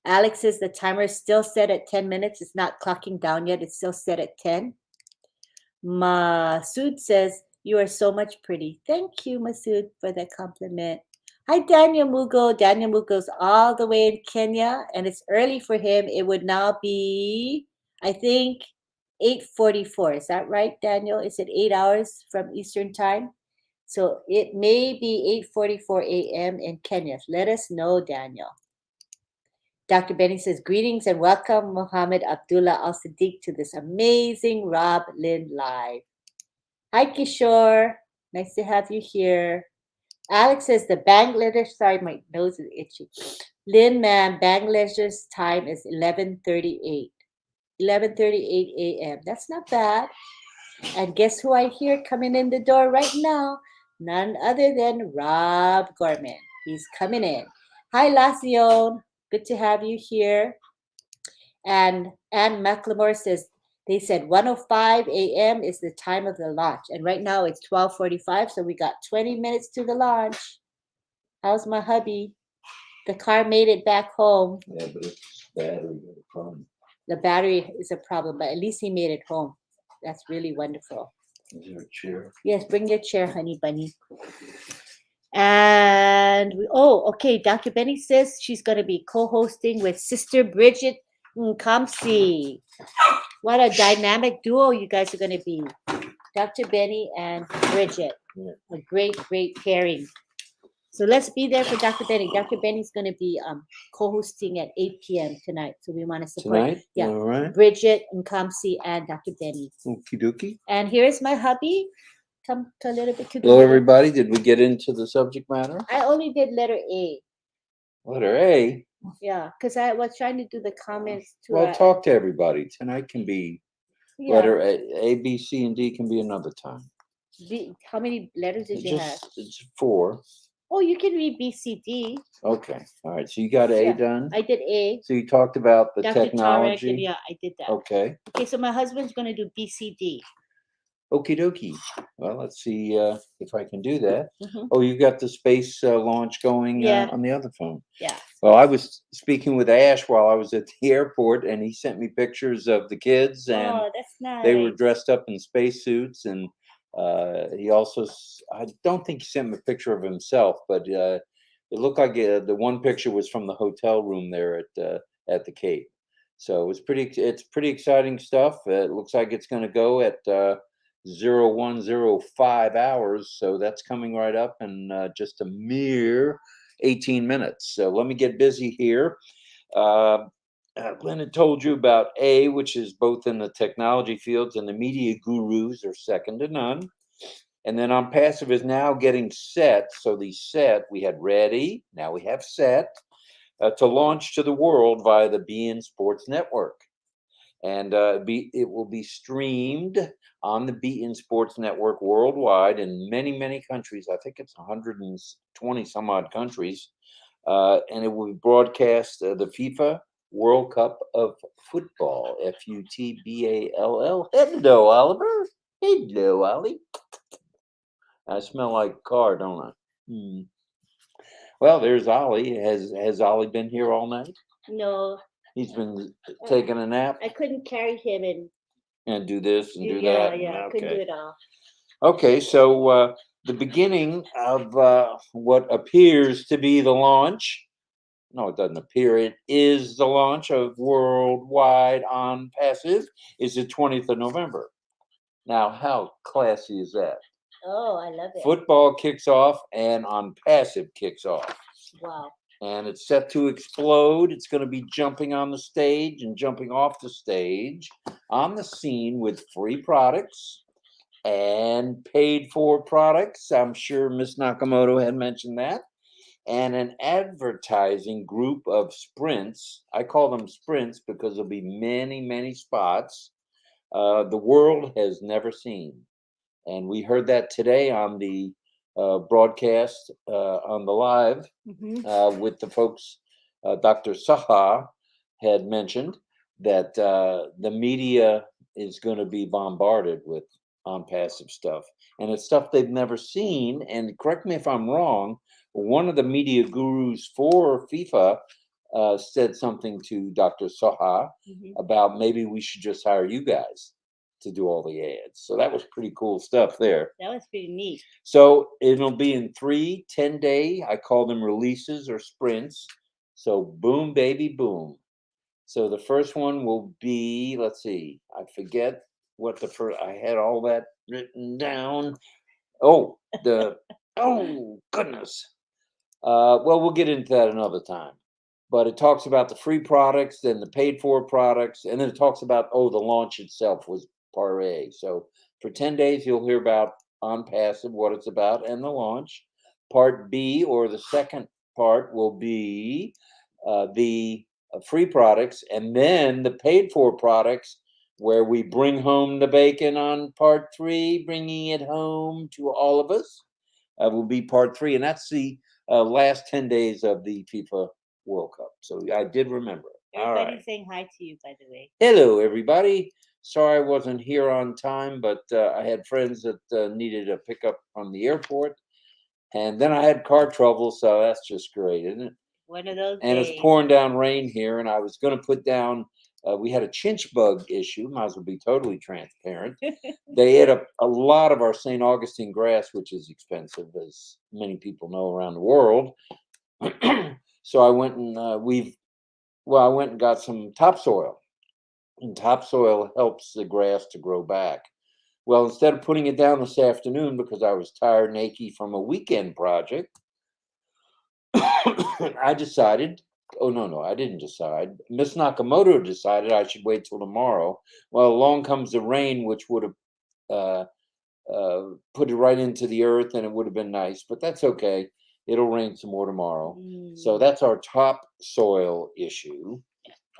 Alex says the timer is still set at 10 minutes. It's not clocking down yet. It's still set at 10. Masood says, you are so much pretty. Thank you, Masood, for that compliment. Hi, Daniel Mugo. Daniel Mugo's all the way in Kenya, and it's early for him. It would now be, I think, 8:44. Is that right, Daniel? Is it 8 hours from Eastern time? So it may be 8:44 a.m. in Kenya. Let us know, Daniel. Dr. Benny says, greetings and welcome Muhammad Abdullah Al-Siddiq to this amazing RobLynn Live. Hi, Kishore. Nice to have you here. Alex says the Bangladesh, sorry, my nose is itchy. Lynn, ma'am, Bangladesh's time is 11:38. 11:38 a.m. That's not bad. And guess who I hear coming in the door right now? None other than Rob Gorman. He's coming in. Hi, Lacion. Good to have you here. And Ann McLemore says, they said 1:05 a.m. is the time of the launch. And right now it's 12:45, so we got 20 minutes to the launch. How's my hubby? The car made it back home. Yeah, but it's battery problem. The battery is a problem, but at least he made it home. That's really wonderful. Is there a chair? Yes, bring your chair, honey bunny. And okay. Dr. Benny says she's going to be co-hosting with Sister Bridget Kamsi. What a dynamic duo you guys are going to be. Dr. Benny and Bridget. Yeah. A great, great pairing. So let's be there for Dr. Benny. Dr. Benny's going to be co-hosting at 8 p.m. tonight. So we want to support. Tonight? Yeah. All right. Bridget and Kamsi and Dr. Benny. Okie dokie. And here's my hubby. Come a little bit to the Hello, middle. everybody. Did we get into the subject matter? I only did letter A. Letter A? Yeah, because I was trying to do the comments to Well, talk to everybody. Tonight can be letter A, B, C, and D can be another time. How many letters did you have? It's 4. Oh, you can read BCD. Okay. All right. So you got A Yeah, done. I did A. So you talked about the Dr. Tarek, and technology. yeah, I did that. Okay. Okay, so my husband's going to do BCD. Okie dokie. Well, let's see if I can do that. Mm-hmm. Oh, you got the space launch going Yeah. on the other phone. Yeah. Well, I was speaking with Ash while I was at the airport, and he sent me pictures of the kids, and Oh, that's nice. they were dressed up in spacesuits. And he also, I don't think he sent me a picture of himself, but it looked like the one picture was from the hotel room there at the Cape. So it's pretty exciting stuff. It looks like it's going to go at 0105 hours. So that's coming right up in just a mere 18 minutes. So let me get busy here. Glenn had told you about A, which is both in the technology fields, and the media gurus are second to none. And then ONPASSIVE is now getting set. So we had ready, now we have set to launch to the world via the beIN Sports Network. And it will be streamed on the beIN Sports Network worldwide in many, many countries. I think it's 120 some odd countries. And it will be broadcast the FIFA World Cup of Football, FUTBALL. Hello, Oliver. Hello, Ollie. I smell like a car, don't I? Hmm. Well, there's Ollie. Has Ollie been here all night? No. He's been taking a nap. I couldn't carry him and do this and do yeah, that. Yeah, I couldn't do it all. Okay, so the beginning of what appears to be the launch. No, it doesn't appear. It is the launch of Worldwide ONPASSIVE is the 20th of November. Now, how classy is that? Oh, I love it. Football kicks off and ONPASSIVE kicks off. Wow. And it's set to explode. It's going to be jumping on the stage and jumping off the stage on the scene with free products and paid for products. I'm sure Miss Nakamoto had mentioned that. And an advertising group of sprints. I call them sprints because there'll be many, many spots the world has never seen. And we heard that today on the broadcast on the live with the folks. Dr. Saha had mentioned that the media is going to be bombarded with ONPASSIVE stuff, and it's stuff they've never seen. And correct me if I'm wrong, one of the media gurus for FIFA said something to Dr. Saha about maybe we should just hire you guys to do all the ads. So that was pretty cool stuff there. That was pretty neat. So it'll be in 3 10-day, I call them releases or sprints. So boom, baby, boom. So the first one will be, let's see, I forget what the first, I had all that written down. Oh, oh, goodness. Well, we'll get into that another time. But it talks about the free products, then the paid for products, and then it talks about, the launch itself was part A. So for 10 days, you'll hear about ONPASSIVE, what it's about, and the launch. Part B, or the second part, will be the free products, and then the paid for products, where we bring home the bacon on part 3, bringing it home to all of us, will be part 3. And that's the last 10 days of the FIFA World Cup. So I did remember. Everybody's saying hi to you, by the way. Hello, everybody. Sorry I wasn't here on time, but I had friends that needed a pickup from the airport. And then I had car trouble, so that's just great, isn't it? One of those and days. It's pouring down rain here, and I was going to put down, we had a chinch bug issue, might as well be totally transparent. They ate up a lot of our St. Augustine grass, which is expensive, as many people know around the world. So I went and I went and got some topsoil, and topsoil helps the grass to grow back. Well, instead of putting it down this afternoon because I was tired and achy from a weekend project, I decided, no, I didn't decide. Miss Nakamoto decided I should wait till tomorrow. Well, along comes the rain, which would have put it right into the earth, and it would have been nice, but that's okay. It'll rain some more tomorrow. So that's our topsoil issue.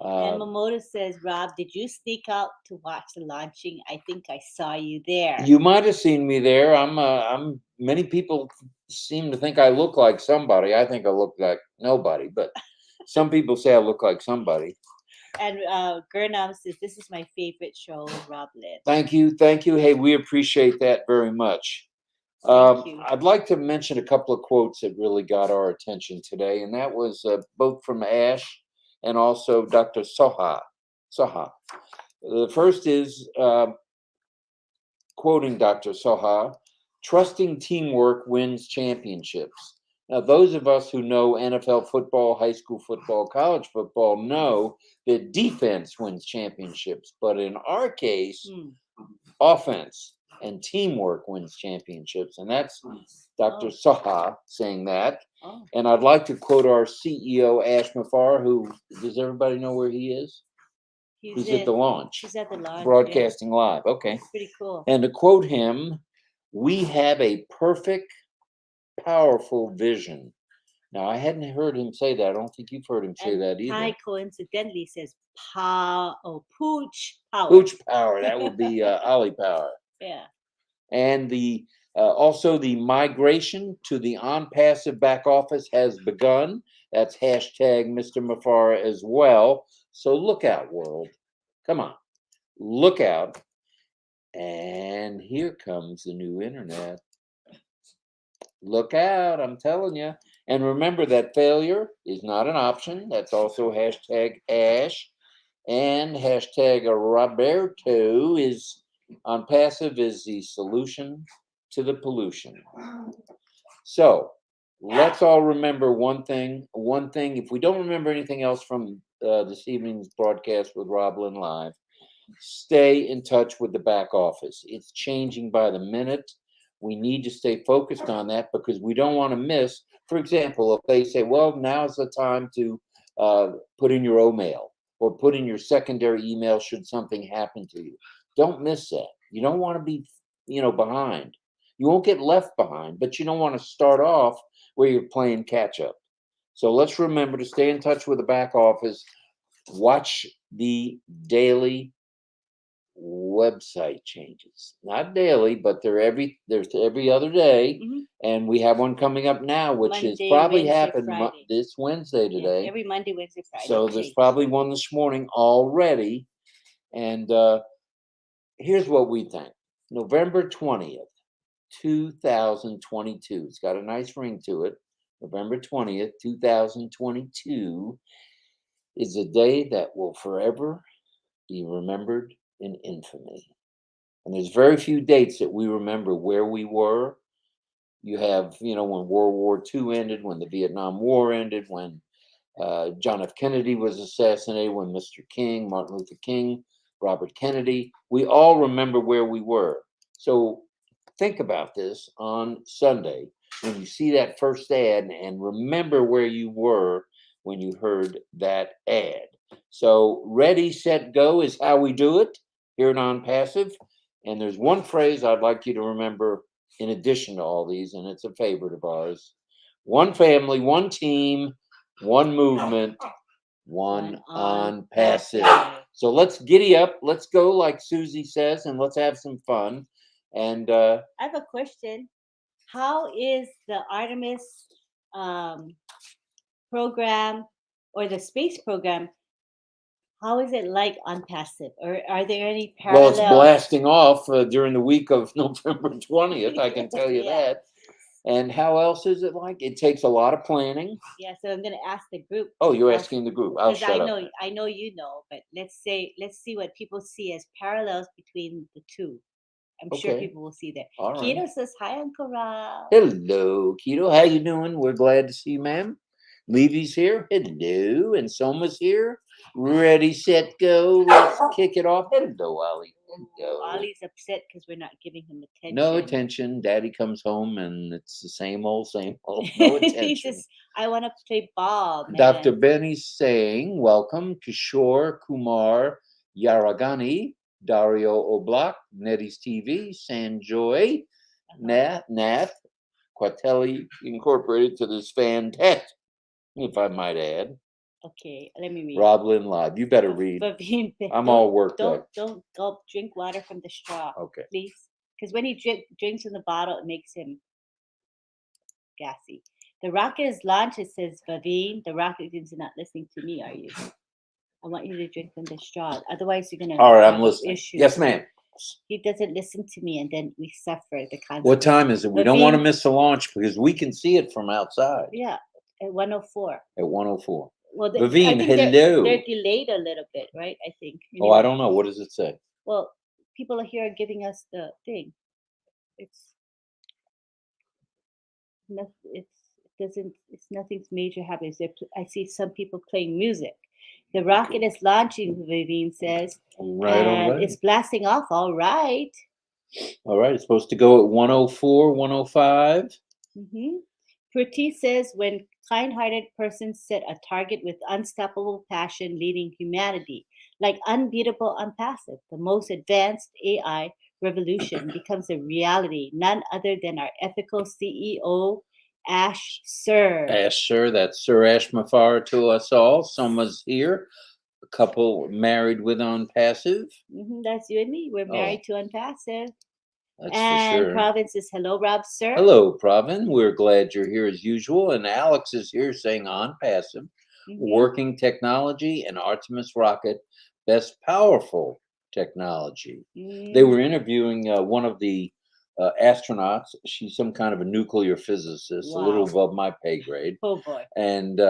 And Mamoto says, Rob, did you sneak out to watch the launching? I think I saw you there. You might have seen me there. I'm many people seem to think I look like somebody. I think I look like nobody, but some people say I look like somebody. And Gurnam says, this is my favorite show, RobLynn. Thank you. Thank you. Hey, we appreciate that very much. Thank you. I'd like to mention a couple of quotes that really got our attention today, and that was both from Ash and also Dr. Soha. The first is quoting Dr. Soha, trusting teamwork wins championships. Now, those of us who know NFL football, high school football, college football know that defense wins championships. But in our case, offense and teamwork wins championships. And that's Dr. Soha saying that. Oh. And I'd like to quote our CEO, Ash Mafar, who, does everybody know where he is? He's at the launch. He's at the launch. Broadcasting live. Okay. Pretty cool. And to quote him, we have a perfect, powerful vision. Now, I hadn't heard him say that. I don't think you've heard him say that either. Ty coincidentally says pooch power. Pooch power. That would be Ollie power. Yeah. And the also the migration to the ONPASSIVE back office has begun. That's hashtag Mr. Mafara as well. So look out, world. Come on. Look out. And here comes the new internet. Look out, I'm telling you. And remember that failure is not an option. That's also hashtag Ash. And hashtag Roberto is ONPASSIVE is the solution to the pollution. So let's all remember one thing. If we don't remember anything else from this evening's broadcast with RobLynn Live, stay in touch with the back office. It's changing by the minute. We need to stay focused on that because we don't want to miss. For example, if they say, well, now's the time to put in your O-mail or put in your secondary email should something happen to you. Don't miss that. You don't want to be, behind. You won't get left behind, but you don't want to start off where you're playing catch up. So let's remember to stay in touch with the back office. Watch the daily website changes. Not daily, but there's every other day. Mhm. And we have one coming up now, which Monday, is probably Wednesday, happened Friday. this Wednesday today. Yeah, every Monday, Wednesday, Friday. So there's probably one this morning already. And here's what we think. November 20th, 2022. It's got a nice ring to it. November 20th, 2022 is a day that will forever be remembered in infamy. And there's very few dates that we remember where we were. You have, when World War II ended, when the Vietnam War ended, when John F. Kennedy was assassinated, when Mr. King, Martin Luther King, Robert Kennedy, we all remember where we were. So think about this on Sunday when you see that first ad and remember where you were when you heard that ad. So ready, set, go is how we do it here at ONPASSIVE. And there's one phrase I'd like you to remember in addition to all these, and it's a favorite of ours. One family, one team, one movement, one ONPASSIVE. So let's giddy up. Let's go, like Susie says, and let's have some fun. And I have a question. How is the Artemis program or the space program? How is it like ONPASSIVE? Or are there any parallels? Well, it's blasting off during the week of November 20th, I can tell you that. And how else is it like? It takes a lot of planning. Yeah, so I'm going to ask the group. Oh, you're asking the group. I'll shut up. I know you know, but let's see what people see as parallels between the two. I'm sure people will see that. All right. Keto says, hi, Uncle Rob. Hello, Keto. How you doing? We're glad to see you, ma'am. Levy's here. Hello. And Soma's here. Ready, set, go. Let's kick it off. Hello, Ollie. Hello. Ollie's upset because we're not giving him attention. No attention. Daddy comes home and it's the same old, same old. No attention. He says, I want to play ball, man. Dr. Benny's saying, welcome, Kishore Kumar Yaragani, Dario Oblak, Nettie's TV, Sanjoy, Nath, Quatelli Incorporated to this fantastic, if I might add. Okay, let me read. RobLynn Live. You better read. I'm all worked up. Don't gulp. Drink water from the straw. Okay. Please. Because when he drinks in the bottle, it makes him gassy. The rocket is launched, it says Vavine. The rocket is not listening to me, are you? I want you to drink from the straw. Otherwise, you're going to All right, I'm have listening. issues. Yes, ma'am. He doesn't listen to me, and then we suffer the consequences. What time is it? We don't want to Vavine- miss the launch because we can see it from outside Yeah, at 104. at 104. Well, I Vavine, think hello. they're delayed a little bit, right? I think. Oh, I don't know. What does it say? Well, people here are giving us the thing. It's nothing. It's nothing's major happening. I see some people playing music. The rocket is launching, Vivine says, All right, all and right. it's blasting off. All right. All right, it's supposed to go at 104, 105. Mm-hmm. Purti says, when kind-hearted persons set a target with unstoppable passion leading humanity, like unbeatable ONPASSIVE, the most advanced AI revolution becomes a reality, none other than our ethical CEO, Ash Sir. Ash, sir, that's Sir Ash Mafara to us all. Someone's here. A couple married with ONPASSIVE. That's you and me. We're Oh. married to ONPASSIVE. That's And for sure. Province says, hello, Rob, sir. Hello, Pravin. We're glad you're here as usual. And Alex is here saying ONPASSIVE, working technology and Artemis rocket, best powerful technology. They were interviewing one of the astronauts. She's some kind of a nuclear physicist, a little Wow. above my pay grade. Oh, boy. And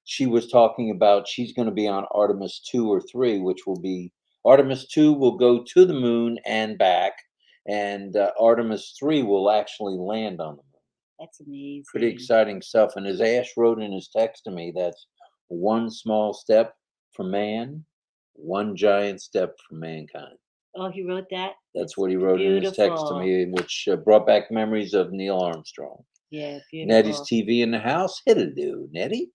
she was talking about she's going to be on Artemis 2 or 3, which will be Artemis 2 will go to the moon and back, and Artemis 3 will actually land on the moon. That's amazing. Pretty exciting stuff. And as Ash wrote in his text to me, that's one small step for man, one giant step for mankind. Oh, he wrote that? That's what he wrote in his text to me, which brought back memories of Neil Armstrong. Yeah, beautiful. Nettie's TV in the house. Hello, Nettie.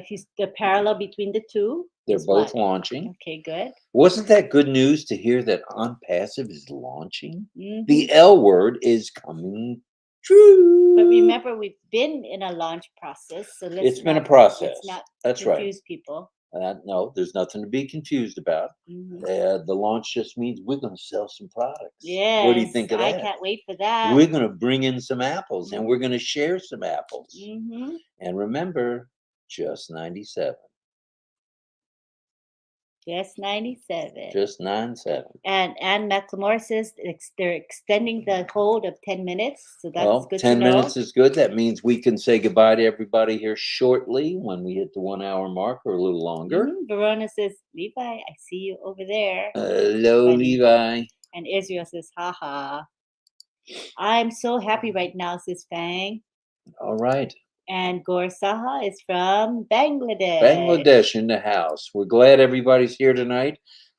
He's the parallel between the two. They're is both what? launching. Okay, good. Wasn't that good news to hear that ONPASSIVE is launching? Mhm. The L word is coming true. But remember, we've been in a launch process, so It's been a process. Let's not That's right. confuse people. No, there's nothing to be confused about. The launch just means we're going to sell some products. Yeah. What do you think of that? I can't wait for that. We're going to bring in some apples and we're going to share some apples. And remember, just 97. Just 97. Just 97. And Ann McLemore says they're extending the hold of 10 minutes. So that's Well, good 10 to know. minutes is good. That means we can say goodbye to everybody here shortly when we hit the 1 hour mark or a little longer. Verona says, Levi, I see you over there. Hello, Funny. Levi. And Israel says, haha. I'm so happy right now, says Fang. All right. And Gaur Saha is from Bangladesh. Bangladesh in the house. We're glad everybody's here tonight.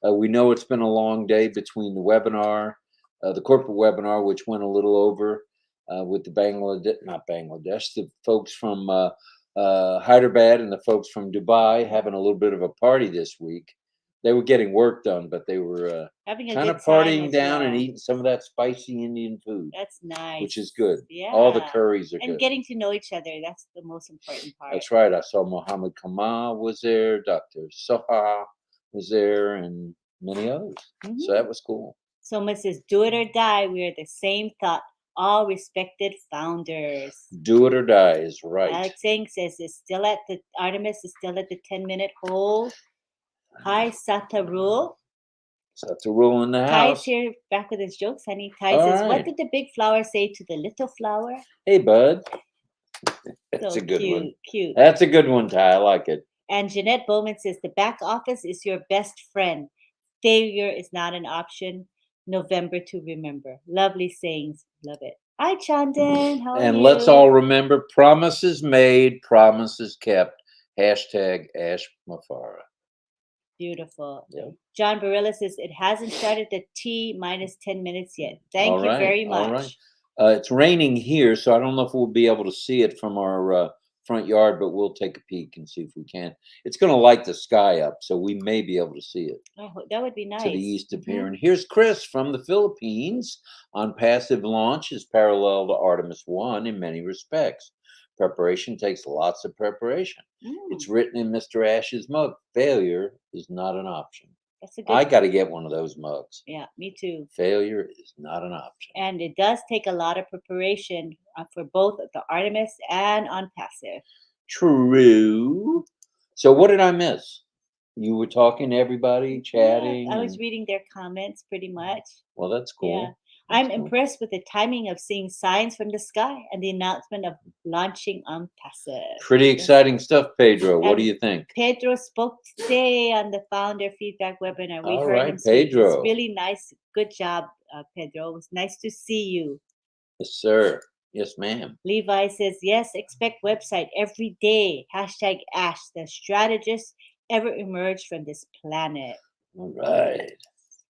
We know it's been a long day between the webinar, the corporate webinar, which went a little over with the the folks from Hyderabad and the folks from Dubai having a little bit of a party this week. They were getting work done, but they were having a kind good of time partying as down and well. eating some of that spicy Indian food. That's nice. Which is good. Yeah. All the curries are and good. getting to know each other. That's the most important part. That's right. I saw Mohammed Kamal was there, Dr. Soha was there, and many others. So that was cool. Someone says, do it or die. We are the same thought. All respected founders. Do it or die is right. Alex Singh says Artemis is still at the 10-minute hold. Hi, Sata Rule. Sata Rule in the house. Ty's here back with his jokes, honey. Ty All says, right. what did the big flower say to the little flower? Hey, bud. That's So a good one. Cute. That's a good one, Ty. I like it. And Jeanette Bowman says, the back office is your best friend. Failure is not an option. November to remember. Lovely sayings. Love it. Hi, Chandan. How are you? And let's all remember, promises made, promises kept. Hashtag Ash Mafara. Beautiful. Yep. John Barilla says, it hasn't started the T minus 10 minutes yet. Thank you very much. All right. It's raining here, so I don't know if we'll be able to see it from our front yard, but we'll take a peek and see if we can. It's going to light the sky up, so we may be able to see it. Oh, that would be nice. To the east of here. And here's Chris from the Philippines. ONPASSIVE launch is parallel to Artemis 1 in many respects. Preparation takes lots of preparation. It's written in Mr. Ash's mug. Failure is not an option. That's a good. I got to get one of those mugs. Yeah, me too. Failure is not an option. And it does take a lot of preparation for both the Artemis and ONPASSIVE. True. So what did I miss? You were talking to everybody, chatting. Yeah, I was and- reading their comments pretty much. Well, that's cool. Yeah. That's I'm cool. impressed with the timing of seeing signs from the sky and the announcement of launching ONPASSIVE. Pretty Yes. exciting stuff, Pedro. What do And you think? Pedro spoke today on the founder feedback webinar. We All heard right, him speak. Pedro. It's really nice. Good job, Pedro. It was nice to see you. Yes, sir. Yes, ma'am. Levi says, yes, expect website every day. Hashtag Ash, the strategist ever emerged from this planet. All right.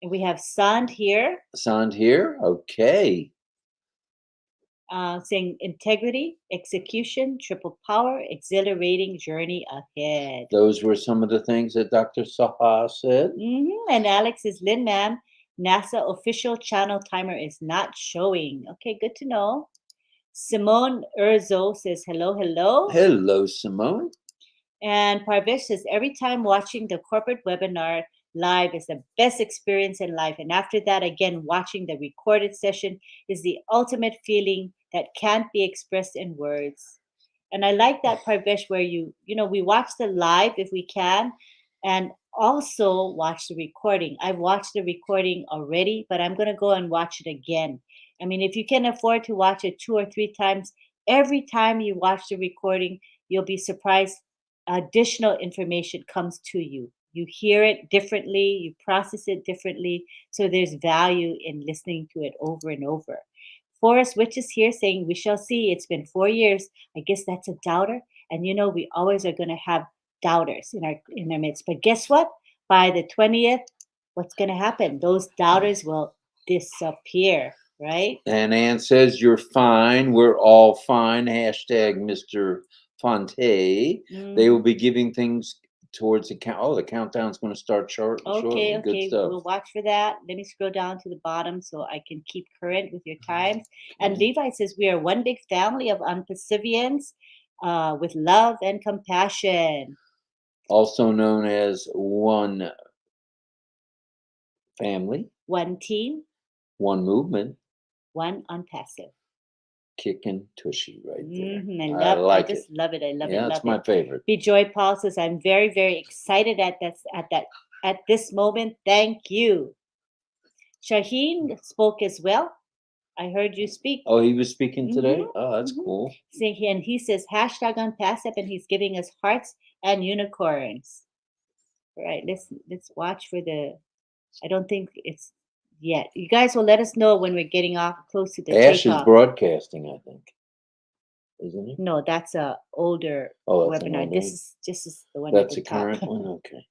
And we have Sand here Sound here? Okay. saying integrity, execution, triple power, exhilarating journey ahead. Those were some of the things that Dr. Saha said. And Alex is Lynn, ma'am. NASA official channel timer is not showing. Okay, good to know. Simone Urzo says hello, hello. Hello, Simone. And Parvesh says every time watching the corporate webinar live is the best experience in life. And after that, again, watching the recorded session is the ultimate feeling that can't be expressed in words. And I like that, Parvesh, where we watch the live if we can, and also watch the recording. I've watched the recording already, but I'm going to go and watch it again. I mean, if you can afford to watch it 2 or 3 times, every time you watch the recording, you'll be surprised. Additional information comes to you. You hear it differently, you process it differently. So there's value in listening to it over and over. Forrest Witch is here saying, we shall see. It's been 4 years. I guess that's a doubter. And we always are going to have doubters in our midst. But guess what? By the 20th, what's going to happen? Those doubters will disappear, right? And Ann says, you're fine. We're all fine. Hashtag Mr. Fonte. They will be giving things towards the count. Oh, the countdown's going to start shortly. Okay, Good okay. stuff. We'll watch for that. Let me scroll down to the bottom so I can keep current with your times. And Levi says we are one big family of Unpassivians with love and compassion. Also known as one family, One team, one movement, one Unpassive. kicking tushy right there. I just love it. I love it. Yeah, it's my favorite. Bejoy Paul says I'm very, very excited at this moment. Thank you. Shaheen spoke as well. I heard you speak. Oh, he was speaking today? Oh, that's cool. And he says hashtag Unpassive, and he's giving us hearts and unicorns. All right, let's watch for the. I don't think it's yet. You guys will let us know when we're getting off close to the Ash is takeoff. broadcasting, I think. Isn't he? No, that's a older That's an webinar. older This is the one. That's at a the top. current one? Okay.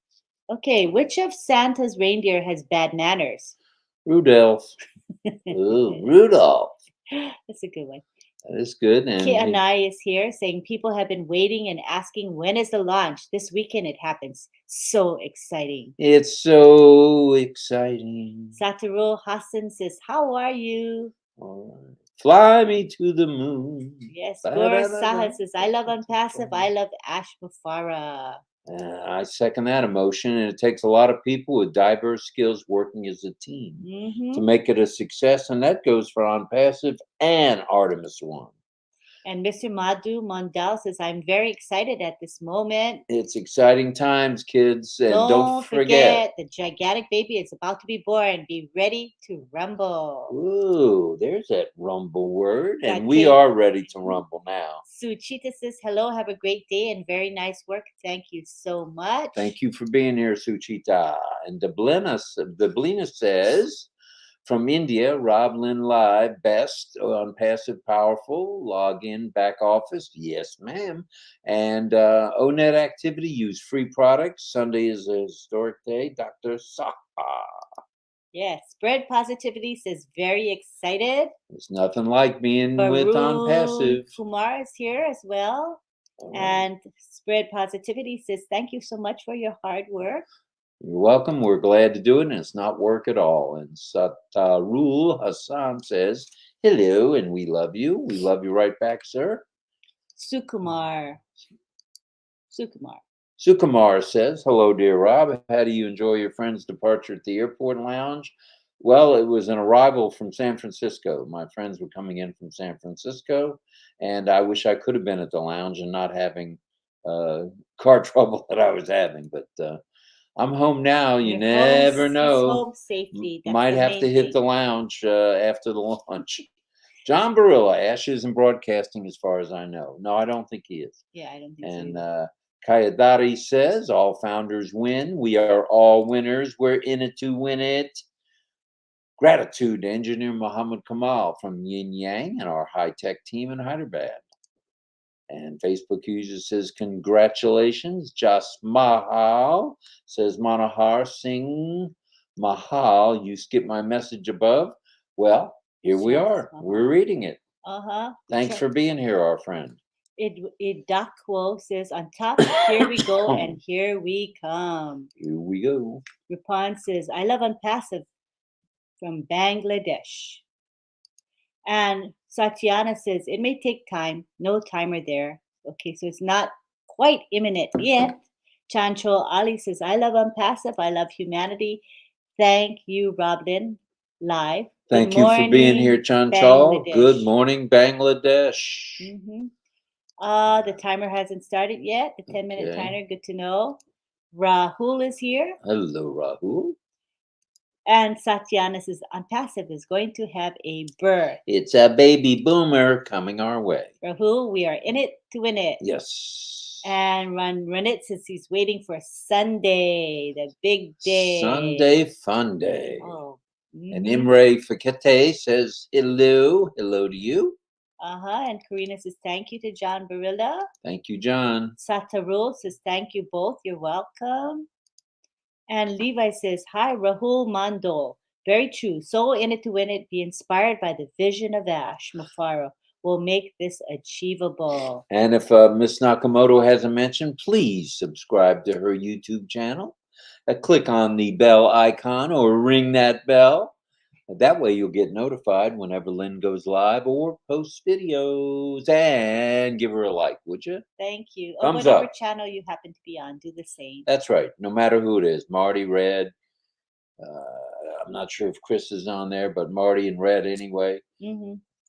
Okay, which of Santa's reindeer has bad manners? Rudolph. Ooh, Rudolph. That's a good one. That is good. And Kianai is here saying people have been waiting and asking when is the launch. This weekend it happens. So exciting. it's so exciting. Satoru Hassan says, how are you? All right. Fly me to the moon. Yes, Ba, Gor da, da, Saha da. says, I love Unpassive. I love Ash Mufara. I second that emotion, and it takes a lot of people with diverse skills working as a team to make it a success, and that goes for OnPassive and Artemis 1. And Mr. Madhu Mondal says, I'm very excited at this moment. It's exciting times, kids, and don't forget. The gigantic baby is about to be born. Be ready to rumble. Ooh, there's that rumble word, and Got we Kate. are ready to rumble now. Suchita says, hello, have a great day and very nice work. Thank you so much. Thank you for being here, Suchita. And Deblina says, from India, RobLynn Live, best on Passive Powerful, login, back office, yes ma'am. And ONET activity, use free products. Sunday is a historic day, Dr. Saha. Yes, Spread Positivity says very excited. There's nothing like being with OnPassive. Kumar is here as well. All right. And Spread Positivity says thank you so much for your hard work. You're welcome. We're glad to do it, and it's not work at all. And Satarul Hassan says, hello, and we love you. We love you right back, sir. Sukumar. Sukumar says, hello, dear Rob. How do you enjoy your friend's departure at the airport lounge? Well, it was an arrival from San Francisco. My friends were coming in from San Francisco, and I wish I could have been at the lounge and not having car trouble that I was having. But I'm home now. You Your never he's know. home safely. That's Might the have main to hit thing. the lounge after the lunch. John Barilla, Ash isn't broadcasting as far as I know. No, I don't think he is. Yeah, I don't think so. And either. Kayadari says, all founders win. We are all winners. We're in it to win it. Gratitude to Engineer Muhammad Kamal from Yin Yang and our high-tech team in Hyderabad. And Facebook user says, congratulations. Jas Mahal says, Manohar Singh Mahal, you skipped my message above. Well, here we Jas are. Mahal. We're reading it. Uh-huh. Thanks for being here, our friend. Idakwo says, on top, here we go, and here we come. Here we go. Ripan says, I love ONPASSIVE from Bangladesh. And Satyana says, it may take time. No timer there. Okay, so it's not quite imminent yet. Chancho Ali says, I love ONPASSIVE. I love humanity. Thank you, RobLynn Live. Thank Good you for being morning, here, Chanchal. Bangladesh. Good morning, Bangladesh. The timer hasn't started yet. The 10-minute Okay. timer, good to know. Rahul is here. Hello, Rahul. And Satyana says, ONPASSIVE is going to have a birth. It's a baby boomer coming our way. Rahul, we are in it to win it. Yes. And Ranit says he's waiting for Sunday, the big day. Sunday fun day. Oh. And Imre Fakete says, hello. Hello to you. And Karina says, thank you to John Barilla. Thank you, John. Satarul says, thank you both. You're welcome. And Levi says, hi, Rahul Mandol. Very true. So in it to win it, be inspired by the vision of Ash Mufaro. Will make this achievable. And if Miss Nakamoto hasn't mentioned, please subscribe to her YouTube channel. Click on the bell icon or ring that bell. That way you'll get notified whenever Lynn goes live or posts videos. And give her a like, would you? Thank you. Thumbs whatever up. channel you happen to be on, do the same. That's right. No matter who it is. Marty, Red. I'm not sure if Chris is on there, but Marty and Red anyway.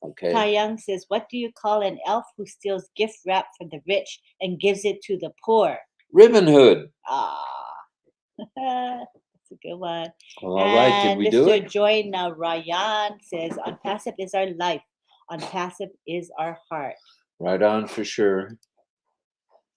Okay. Taeyang says, what do you call an elf who steals gift wrap from the rich and gives it to the poor? Ribbon Hood. That's a good one. Well, all right, did we do it? Mr. Joy Narayan says, ONPASSIVE is our life. ONPASSIVE is our heart. Right on for sure.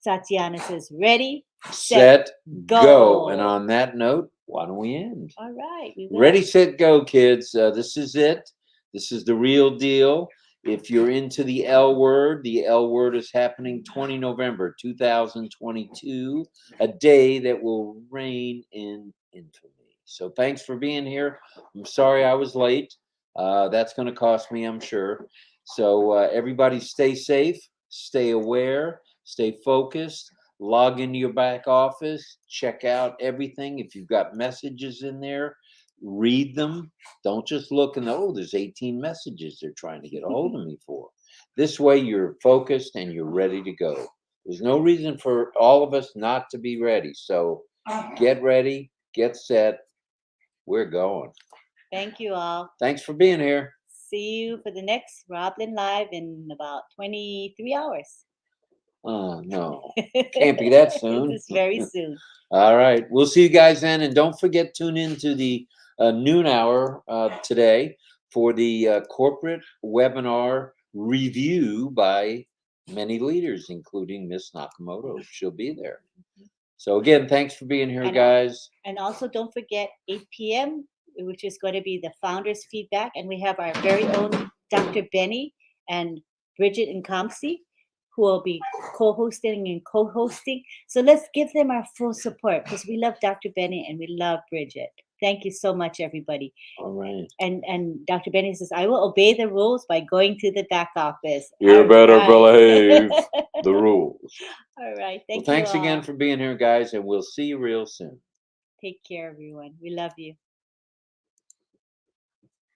Satyana says, ready, Set, go. And on that note, why don't we end? All right. Ready, set, go, kids. This is it. This is the real deal. If you're into the L word is happening 20 November 2022, a day that will reign in infamy. So thanks for being here. I'm sorry I was late. That's going to cost me, I'm sure. So everybody stay safe, stay aware, stay focused, log into your back office, check out everything. If you've got messages in there, read them. Don't just look and there's 18 messages they're trying to get a hold of me for. This way you're focused and you're ready to go. There's no reason for all of us not to be ready. So get ready, get set. We're going. Thank you all. Thanks for being here. See you for the next RobLynn Live in about 23 hours. Oh, no. Can't be that soon. It's very soon. All right. We'll see you guys then. And don't forget, tune in to the noon hour today for the corporate webinar review by many leaders, including Miss Nakamoto. She'll be there. So again, thanks for being here, guys. And also don't forget 8 p.m., which is going to be the founders feedback. And we have our very own Dr. Benny and Bridget and Kamsi, who will be co-hosting and co-hosting. So let's give them our full support because we love Dr. Benny and we love Bridget. Thank you so much, everybody. All right. And Dr. Benny says, I will obey the rules by going to the back office. You better believe the rules. All right. Thanks again for being here, guys, and we'll see you real soon. Take care, everyone. We love you.